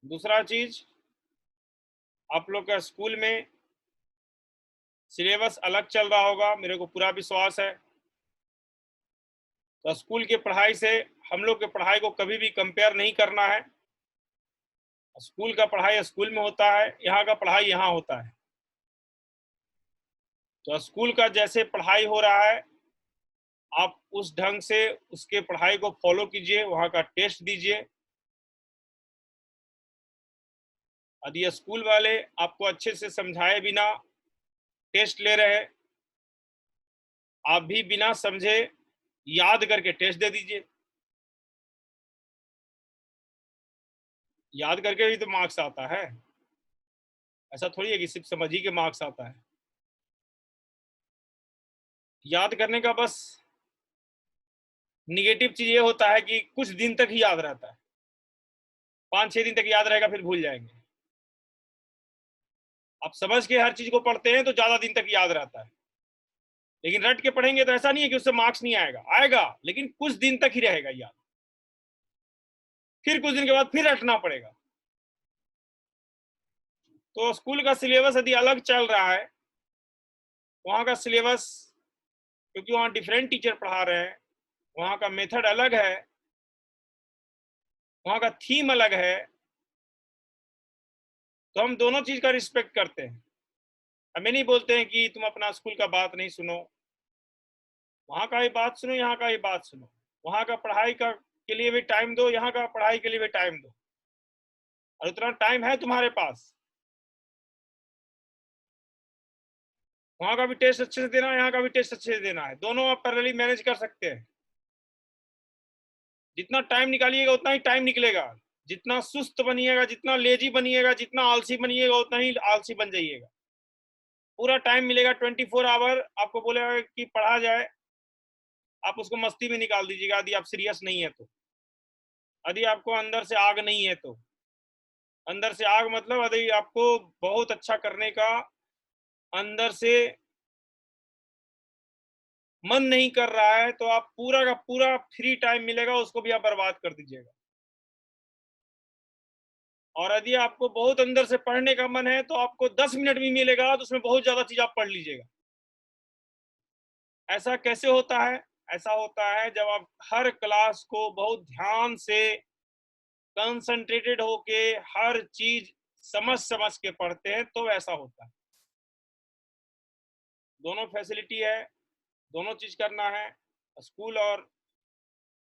दूसरा चीज, आप लोग का स्कूल में सिलेबस अलग चल रहा होगा, मेरे को पूरा विश्वास है। तो स्कूल की पढ़ाई से हम लोग के पढ़ाई को कभी भी कंपेयर नहीं करना है। स्कूल का पढ़ाई स्कूल में होता है, यहाँ का पढ़ाई यहाँ होता है। तो स्कूल का जैसे पढ़ाई हो रहा है आप उस ढंग से उसके पढ़ाई को फॉलो कीजिए, वहाँ का टेस्ट दीजिए। यदि स्कूल वाले आपको अच्छे से समझाए बिना टेस्ट ले रहे हैं, आप भी बिना समझे याद करके टेस्ट दे दीजिए। याद करके भी तो मार्क्स आता है, ऐसा थोड़ी है कि सिर्फ समझ ही के मार्क्स आता है। याद करने का बस निगेटिव चीज ये होता है कि कुछ दिन तक ही याद रहता है, 5-6 दिन तक याद रहेगा, फिर भूल जाएंगे। आप समझ के हर चीज को पढ़ते हैं तो ज्यादा दिन तक याद रहता है, लेकिन रट के पढ़ेंगे तो ऐसा नहीं है कि उससे मार्क्स नहीं आएगा, आएगा लेकिन कुछ दिन तक ही रहेगा याद, फिर कुछ दिन के बाद फिर रटना पड़ेगा। तो स्कूल का सिलेबस यदि अलग चल रहा है, वहाँ का सिलेबस, क्योंकि वहाँ डिफरेंट टीचर पढ़ा रहे हैं, वहाँ का मेथड अलग है, वहाँ का थीम अलग है, तो हम दोनों चीज का रिस्पेक्ट करते हैं। हमें नहीं बोलते हैं कि तुम अपना स्कूल का बात नहीं सुनो, वहाँ का ही बात सुनो, यहाँ का ही बात सुनो। वहाँ का पढ़ाई का के लिए भी टाइम दो, यहाँ का पढ़ाई के लिए भी टाइम दो, और उतना टाइम है तुम्हारे पास वहां का भी टेस्ट अच्छे से देना है, यहाँ का भी टेस्ट अच्छे से देना है, दोनों आप पैरेलली मैनेज कर सकते हैं। जितना टाइम निकालिएगा उतना ही टाइम निकलेगा, जितना सुस्त बनिएगा, जितना लेजी बनिएगा, जितना आलसी बनिएगा, उतना ही आलसी बन जाइएगा। पूरा टाइम मिलेगा 24 आवर, आपको बोलेगा कि पढ़ा जाए, आप उसको मस्ती में निकाल दीजिएगा यदि आप सीरियस नहीं है तो। यदि आपको अंदर से आग नहीं है तो, अंदर से आग मतलब यदि आपको बहुत अच्छा करने का अंदर से मन नहीं कर रहा है तो आप पूरा का पूरा फ्री टाइम मिलेगा उसको भी आप बर्बाद कर दीजिएगा। और यदि आपको बहुत अंदर से पढ़ने का मन है तो आपको 10 मिनट भी मिलेगा तो उसमें बहुत ज्यादा चीज आप पढ़ लीजिएगा। ऐसा कैसे होता है? ऐसा होता है जब आप हर क्लास को बहुत ध्यान से कंसंट्रेटेड होके हर चीज समझ समझ के पढ़ते हैं तो ऐसा होता है। दोनों फैसिलिटी है, दोनों चीज करना है, स्कूल और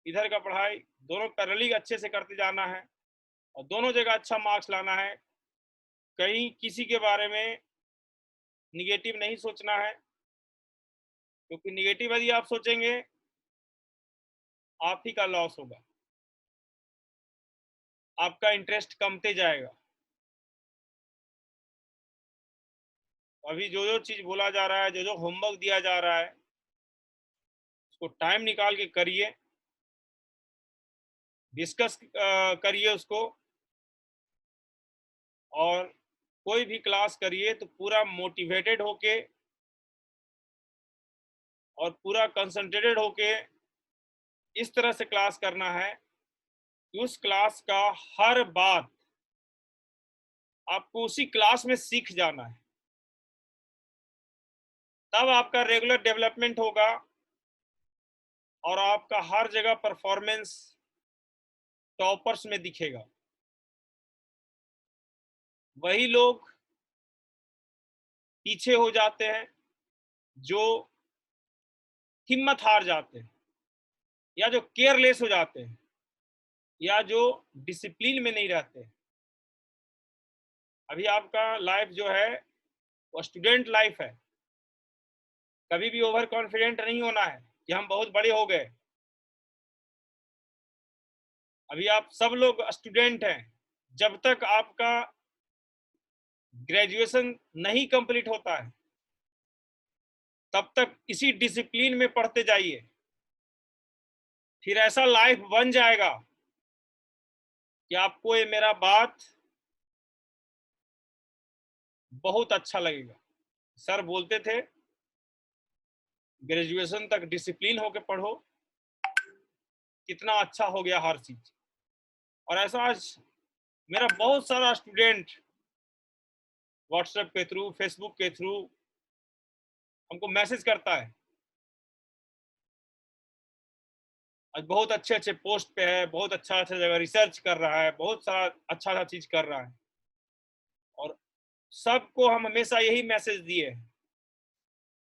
इधर का पढ़ाई दोनों पैरेलली अच्छे से करते जाना है और दोनों जगह अच्छा मार्क्स लाना है। कहीं किसी के बारे में निगेटिव नहीं सोचना है, क्योंकि निगेटिव यदि आप सोचेंगे आप ही का लॉस होगा, आपका इंटरेस्ट कमते जाएगा। अभी जो जो चीज बोला जा रहा है, जो जो होमवर्क दिया जा रहा है, उसको टाइम निकाल के करिए, डिस्कस करिए उसको, और कोई भी क्लास करिए तो पूरा मोटिवेटेड होके और पूरा कंसंट्रेटेड होके इस तरह से क्लास करना है कि उस क्लास का हर बात आपको उसी क्लास में सीख जाना है। तब आपका रेगुलर डेवलपमेंट होगा और आपका हर जगह परफॉर्मेंस टॉपर्स में दिखेगा। वही लोग पीछे हो जाते हैं जो हिम्मत हार जाते हैं, या जो केयरलेस हो जाते हैं, या जो डिसिप्लिन में नहीं रहते। अभी आपका लाइफ जो है वो स्टूडेंट लाइफ है, कभी भी ओवर कॉन्फिडेंट नहीं होना है कि हम बहुत बड़े हो गए। अभी आप सब लोग स्टूडेंट हैं, जब तक आपका ग्रेजुएशन नहीं कंप्लीट होता है तब तक इसी डिसिप्लिन में पढ़ते जाइए, फिर ऐसा लाइफ बन जाएगा कि आपको ये मेरा बात बहुत अच्छा लगेगा। सर बोलते थे ग्रेजुएशन तक डिसिप्लिन होके पढ़ो, कितना अच्छा हो गया हर चीज। और ऐसा आज मेरा बहुत सारा स्टूडेंट व्हाट्सएप के थ्रू, फेसबुक के थ्रू हमको मैसेज करता है, आज बहुत अच्छे अच्छे पोस्ट पे है, बहुत अच्छा अच्छा जगह रिसर्च कर रहा है, बहुत सारा अच्छा अच्छा चीज कर रहा है। और सबको हम हमेशा यही मैसेज दिए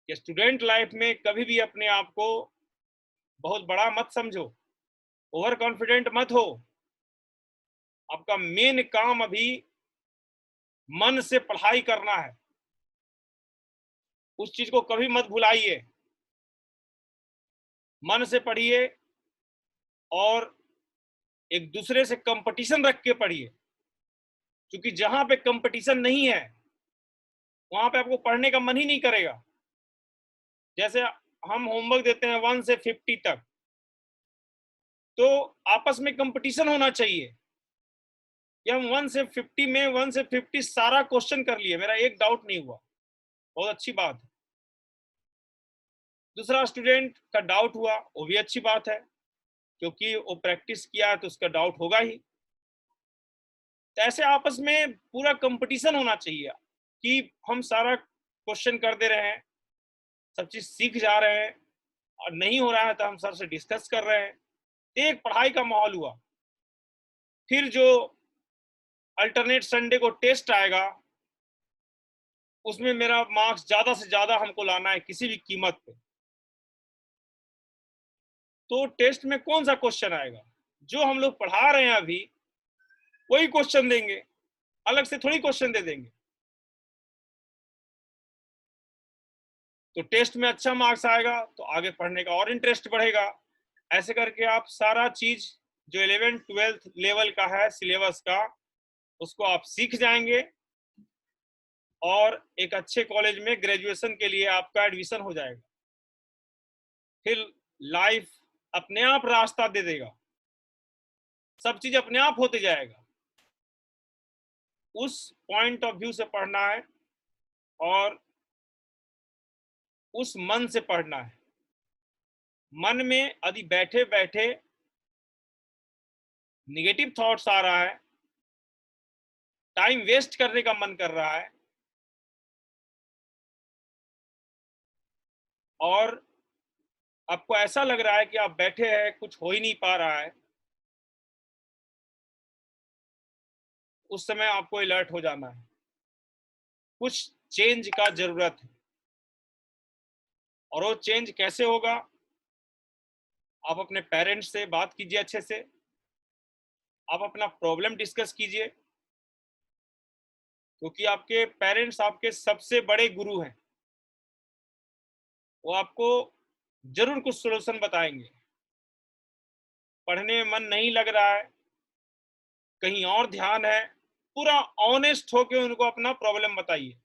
कि स्टूडेंट लाइफ में कभी भी अपने आप को बहुत बड़ा मत समझो, ओवर कॉन्फिडेंट मत हो। आपका मेन काम अभी मन से पढ़ाई करना है, उस चीज को कभी मत भुलाइए। मन से पढ़िए और एक दूसरे से कंपटीशन रख के पढ़िए, क्योंकि जहां पे कंपटीशन नहीं है वहां पे आपको पढ़ने का मन ही नहीं करेगा। जैसे हम होमवर्क देते हैं 1 से 50 तक, तो आपस में कंपटीशन होना चाहिए कि हम 1 से 50 में 1 से 50 सारा क्वेश्चन कर लिए, मेरा एक डाउट नहीं हुआ, बहुत अच्छी बात है। दूसरा स्टूडेंट का डाउट हुआ, वो भी अच्छी बात है, क्योंकि वो प्रैक्टिस किया है तो उसका डाउट होगा ही। तो ऐसे आपस में पूरा कंपटीशन होना चाहिए कि हम सारा क्वेश्चन कर दे रहे हैं, सब चीज सीख जा रहे हैं, और नहीं हो रहा है तो हम सर से डिस्कस कर रहे हैं। एक पढ़ाई का माहौल हुआ। फिर जो अल्टरनेट संडे को टेस्ट आएगा उसमें मेरा मार्क्स ज्यादा से ज्यादा हमको लाना है किसी भी कीमत पे। तो टेस्ट में कौन सा क्वेश्चन आएगा? जो हम लोग पढ़ा रहे हैं अभी वही क्वेश्चन देंगे, अलग से थोड़ी क्वेश्चन दे देंगे। तो टेस्ट में अच्छा मार्क्स आएगा तो आगे पढ़ने का और इंटरेस्ट बढ़ेगा। ऐसे करके आप सारा चीज जो 11th 12th लेवल का है सिलेबस का, उसको आप सीख जाएंगे और एक अच्छे कॉलेज में ग्रेजुएशन के लिए आपका एडमिशन हो जाएगा। फिर लाइफ अपने आप रास्ता दे देगा, सब चीज अपने आप होते जाएगा। उस पॉइंट ऑफ व्यू से पढ़ना है और उस मन से पढ़ना है। मन में यदि बैठे बैठे निगेटिव थॉट्स आ रहा है, टाइम वेस्ट करने का मन कर रहा है और आपको ऐसा लग रहा है कि आप बैठे हैं, कुछ हो ही नहीं पा रहा है, उस समय आपको अलर्ट हो जाना है। कुछ चेंज का जरूरत है और वो चेंज कैसे होगा? आप अपने पेरेंट्स से बात कीजिए, अच्छे से आप अपना प्रॉब्लम डिस्कस कीजिए, क्योंकि आपके पेरेंट्स आपके सबसे बड़े गुरु हैं। वो आपको जरूर कुछ सॉल्यूशन बताएंगे। पढ़ने में मन नहीं लग रहा है, कहीं और ध्यान है, पूरा ऑनेस्ट होकर उनको अपना प्रॉब्लम बताइए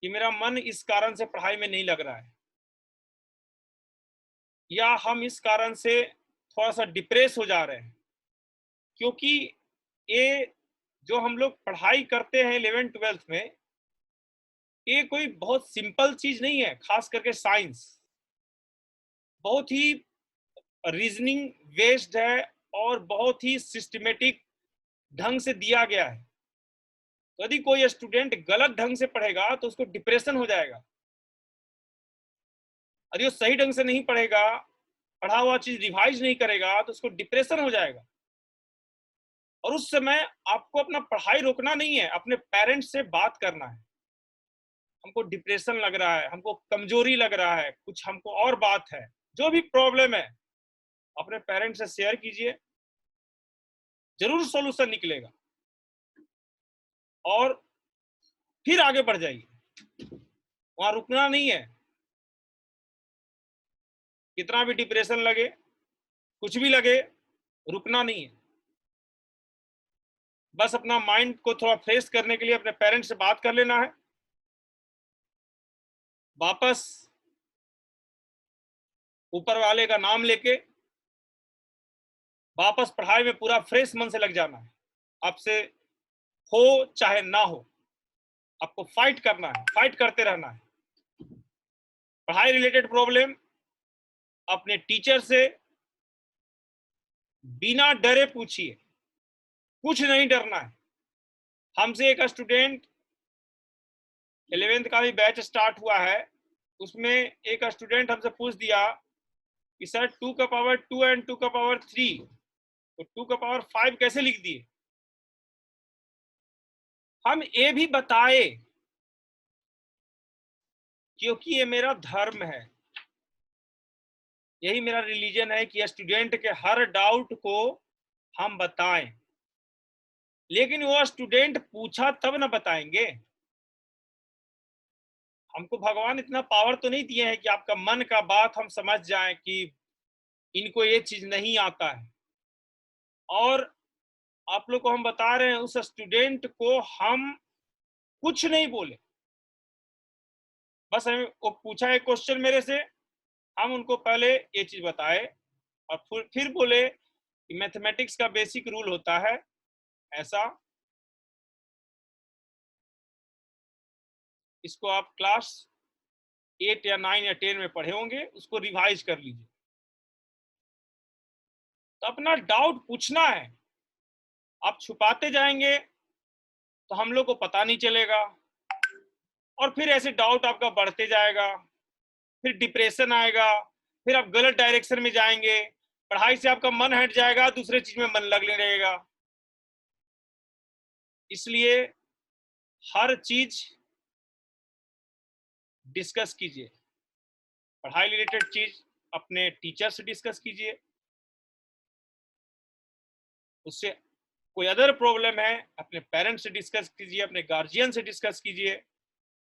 कि मेरा मन इस कारण से पढ़ाई में नहीं लग रहा है, या हम इस कारण से थोड़ा सा डिप्रेस हो जा रहे हैं। क्योंकि ये जो हम लोग पढ़ाई करते हैं 11th 12th में, ये कोई बहुत सिंपल चीज नहीं है। खास करके साइंस बहुत ही रीजनिंग बेस्ड है और बहुत ही सिस्टमेटिक ढंग से दिया गया है। तो यदि कोई स्टूडेंट गलत ढंग से पढ़ेगा तो उसको डिप्रेशन हो जाएगा। यदि वो सही ढंग से नहीं पढ़ेगा, पढ़ा हुआ चीज रिवाइज नहीं करेगा, तो उसको डिप्रेशन हो जाएगा। और उस समय आपको अपना पढ़ाई रोकना नहीं है, अपने पेरेंट्स से बात करना है। हमको डिप्रेशन लग रहा है, हमको कमजोरी लग रहा है, कुछ हमको और बात है, जो भी प्रॉब्लम है अपने पेरेंट्स से शेयर कीजिए, जरूर सॉल्यूशन निकलेगा और फिर आगे बढ़ जाइए। वहां रुकना नहीं है। कितना भी डिप्रेशन लगे, कुछ भी लगे, रुकना नहीं है। बस अपना माइंड को थोड़ा फ्रेश करने के लिए अपने पेरेंट्स से बात कर लेना है, वापस ऊपर वाले का नाम लेके वापस पढ़ाई में पूरा फ्रेश मन से लग जाना है। आपसे हो चाहे ना हो, आपको फाइट करना है, फाइट करते रहना है। पढ़ाई रिलेटेड प्रॉब्लम अपने टीचर से बिना डरे पूछिए, कुछ नहीं डरना है। हमसे एक स्टूडेंट 11th का भी बैच स्टार्ट हुआ है, उसमें एक स्टूडेंट हमसे पूछ दिया कि सर 2 का पावर 2 एंड 2 का पावर 3 तो 2 का पावर 5 कैसे लिख दिए? हम ये भी बताए क्योंकि ये मेरा धर्म है, यही मेरा रिलीजन है कि स्टूडेंट के हर डाउट को हम बताएं। लेकिन वो स्टूडेंट पूछा तब ना बताएंगे। हमको भगवान इतना पावर तो नहीं दिए हैं कि आपका मन का बात हम समझ जाएं कि इनको ये चीज नहीं आता है। और आप लोग को हम बता रहे हैं, उस स्टूडेंट को हम कुछ नहीं बोले, बस हमें वो पूछा एक क्वेश्चन मेरे से, हम उनको पहले ये चीज बताए और फिर बोले कि मैथमेटिक्स का बेसिक रूल होता है ऐसा, इसको आप क्लास 8 या 9 या 10 में पढ़े होंगे, उसको रिवाइज कर लीजिए। तो अपना डाउट पूछना है। आप छुपाते जाएंगे तो हम लोग को पता नहीं चलेगा और फिर ऐसे डाउट आपका बढ़ते जाएगा, फिर डिप्रेशन आएगा, फिर आप गलत डायरेक्शन में जाएंगे, पढ़ाई से आपका मन हट जाएगा, दूसरे चीज में मन लगने लगेगा। इसलिए हर चीज डिस्कस कीजिए। पढ़ाई रिलेटेड चीज अपने टीचर से डिस्कस कीजिए, उससे कोई अदर प्रॉब्लम है अपने पेरेंट्स से डिस्कस कीजिए, अपने गार्जियन से डिस्कस कीजिए।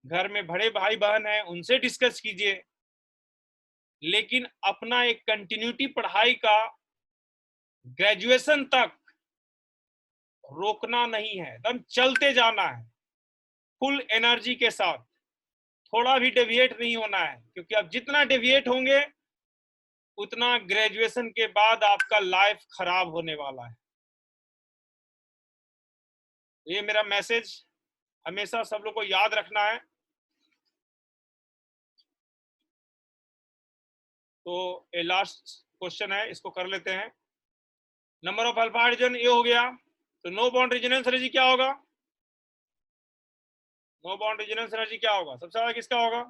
घर में बड़े भाई बहन हैं उनसे डिस्कस कीजिए, लेकिन अपना एक कंटिन्यूटी पढ़ाई का ग्रेजुएशन तक रोकना नहीं है, एकदम चलते जाना है फुल एनर्जी के साथ, थोड़ा भी डेविएट नहीं होना है, क्योंकि आप जितना डेविएट होंगे उतना ग्रेजुएशन के बाद आपका लाइफ खराब होने वाला है। ये मेरा मैसेज हमेशा सब लोग को याद रखना है। तो ये लास्ट क्वेश्चन है, इसको कर लेते हैं। नंबर ऑफ अल्फा हाइड्रोजन ये हो गया, तो नो बॉन्ड रेजोनेंस एनर्जी क्या होगा? नो बॉन्ड रेजोनेंस एनर्जी क्या होगा? सबसे ज्यादा किसका होगा?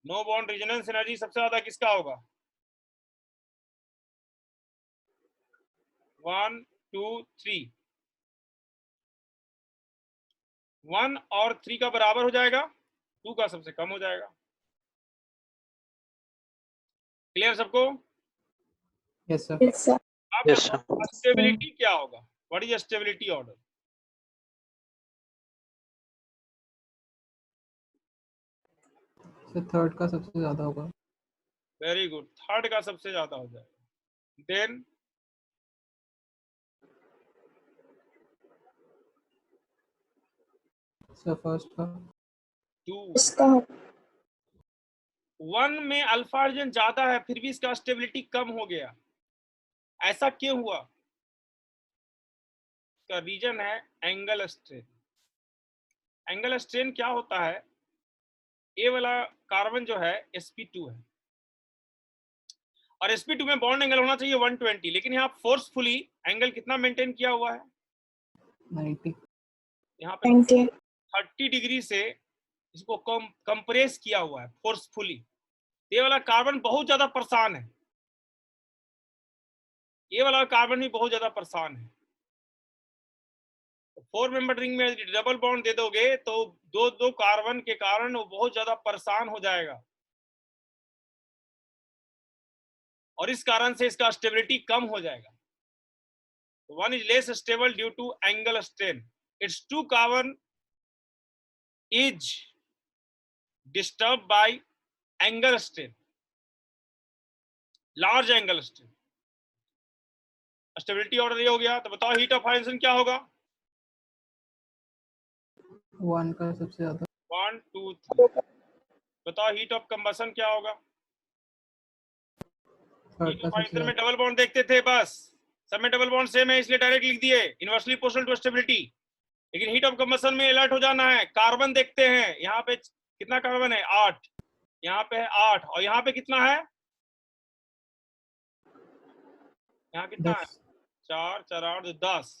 नो बॉन्ड रेजोनेंस एनर्जी सबसे ज्यादा किसका होगा? 1 2 3, 1 और 3 का बराबर हो जाएगा, 2 का सबसे कम हो जाएगा। क्लियर सबको? Yes sir. Yes, sir. अब Yes, sir. स्टेबिलिटी क्या होगा? What is stability order? Sir third का सबसे ज्यादा होगा। वेरी गुड, थर्ड का सबसे ज्यादा हो जाएगा। देन सर फर्स्ट का। 2, इसका 1 में अल्फा हाइड्रोजन ज्यादा है फिर भी इसका स्टेबिलिटी कम हो गया, ऐसा क्यों हुआ? इसका रीजन है एंगल स्ट्रेन। एंगल स्ट्रेन क्या होता है? ए वाला कार्बन जो है sp2 है, और sp2 में बॉन्ड एंगल होना चाहिए 120, लेकिन यहाँ फोर्सफुली एंगल कितना मेंटेन किया हुआ है? 90। यहाँ पे 90. 30 डिग्री से इसको कंप्रेस किया हुआ है फोर्सफुली। ये वाला कार्बन बहुत ज्यादा परेशान है, ये वाला कार्बन भी बहुत ज्यादा परेशान है। 4 मेंबर रिंग में डबल बॉन्ड दे दोगे तो दो दो कार्बन के कारण वो बहुत ज्यादा परेशान हो जाएगा, और इस कारण से इसका स्टेबिलिटी कम हो जाएगा। One is less stable due to angle strain, its 2 carbon is disturb by angle strain, large angle strain. Stability order ये हो गया। तो बताओ हीट ऑफ हाइड्रोजन क्या होगा? 1 का सबसे ज्यादा। 1 2 3। बताओ हीट ऑफ कंबशन क्या होगा? थर्ड हीट का ऑफ सबसे हाइड्रोजन में ज्यादा। डबल बॉन्ड देखते थे, बस सब में डबल बॉन्ड सेम है इसलिए डायरेक्ट लिख दिए इनवर्सली प्रोपोर्शनल टू स्टेबिलिटी। लेकिन हीट ऑफ कंबशन में अलर्ट हो जाना है, कार्बन देखते हैं, यहाँ पे कितना कार्बन है? 8, यहाँ पे है 8, और यहाँ पे कितना है? यहाँ कितना है? 10। 4 4 8 10।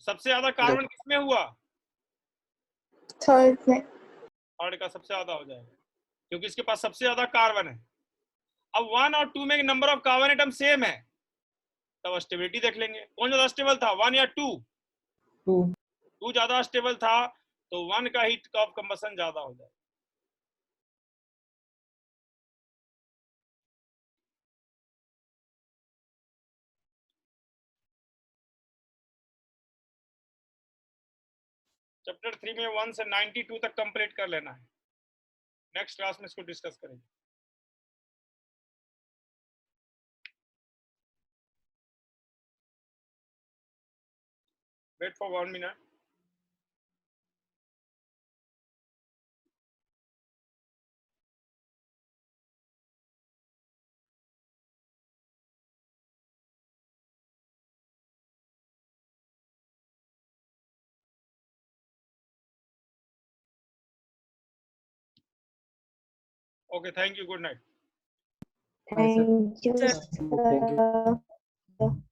सबसे ज्यादा कार्बन किसमें हुआ? थर्ड में. थर्ड का सबसे ज्यादा हो जाएगा, क्योंकि इसके पास सबसे ज्यादा कार्बन है। अब 1 और 2 में number of carbon atom same है, तब स्टेबिलिटी देख लेंगे कौन ज्यादा स्टेबल था, 1 या 2? 2 ज्यादा स्टेबल था, तो 1 का हीट ऑफ कंबशन ज्यादा हो जाएगा। चैप्टर 3 में 1 से 92 तक कंप्लीट कर लेना है, नेक्स्ट क्लास में इसको डिस्कस करेंगे। Wait for 1 minute. Okay, thank you, good night. Bye, sir. Thank you, Thank you. sir.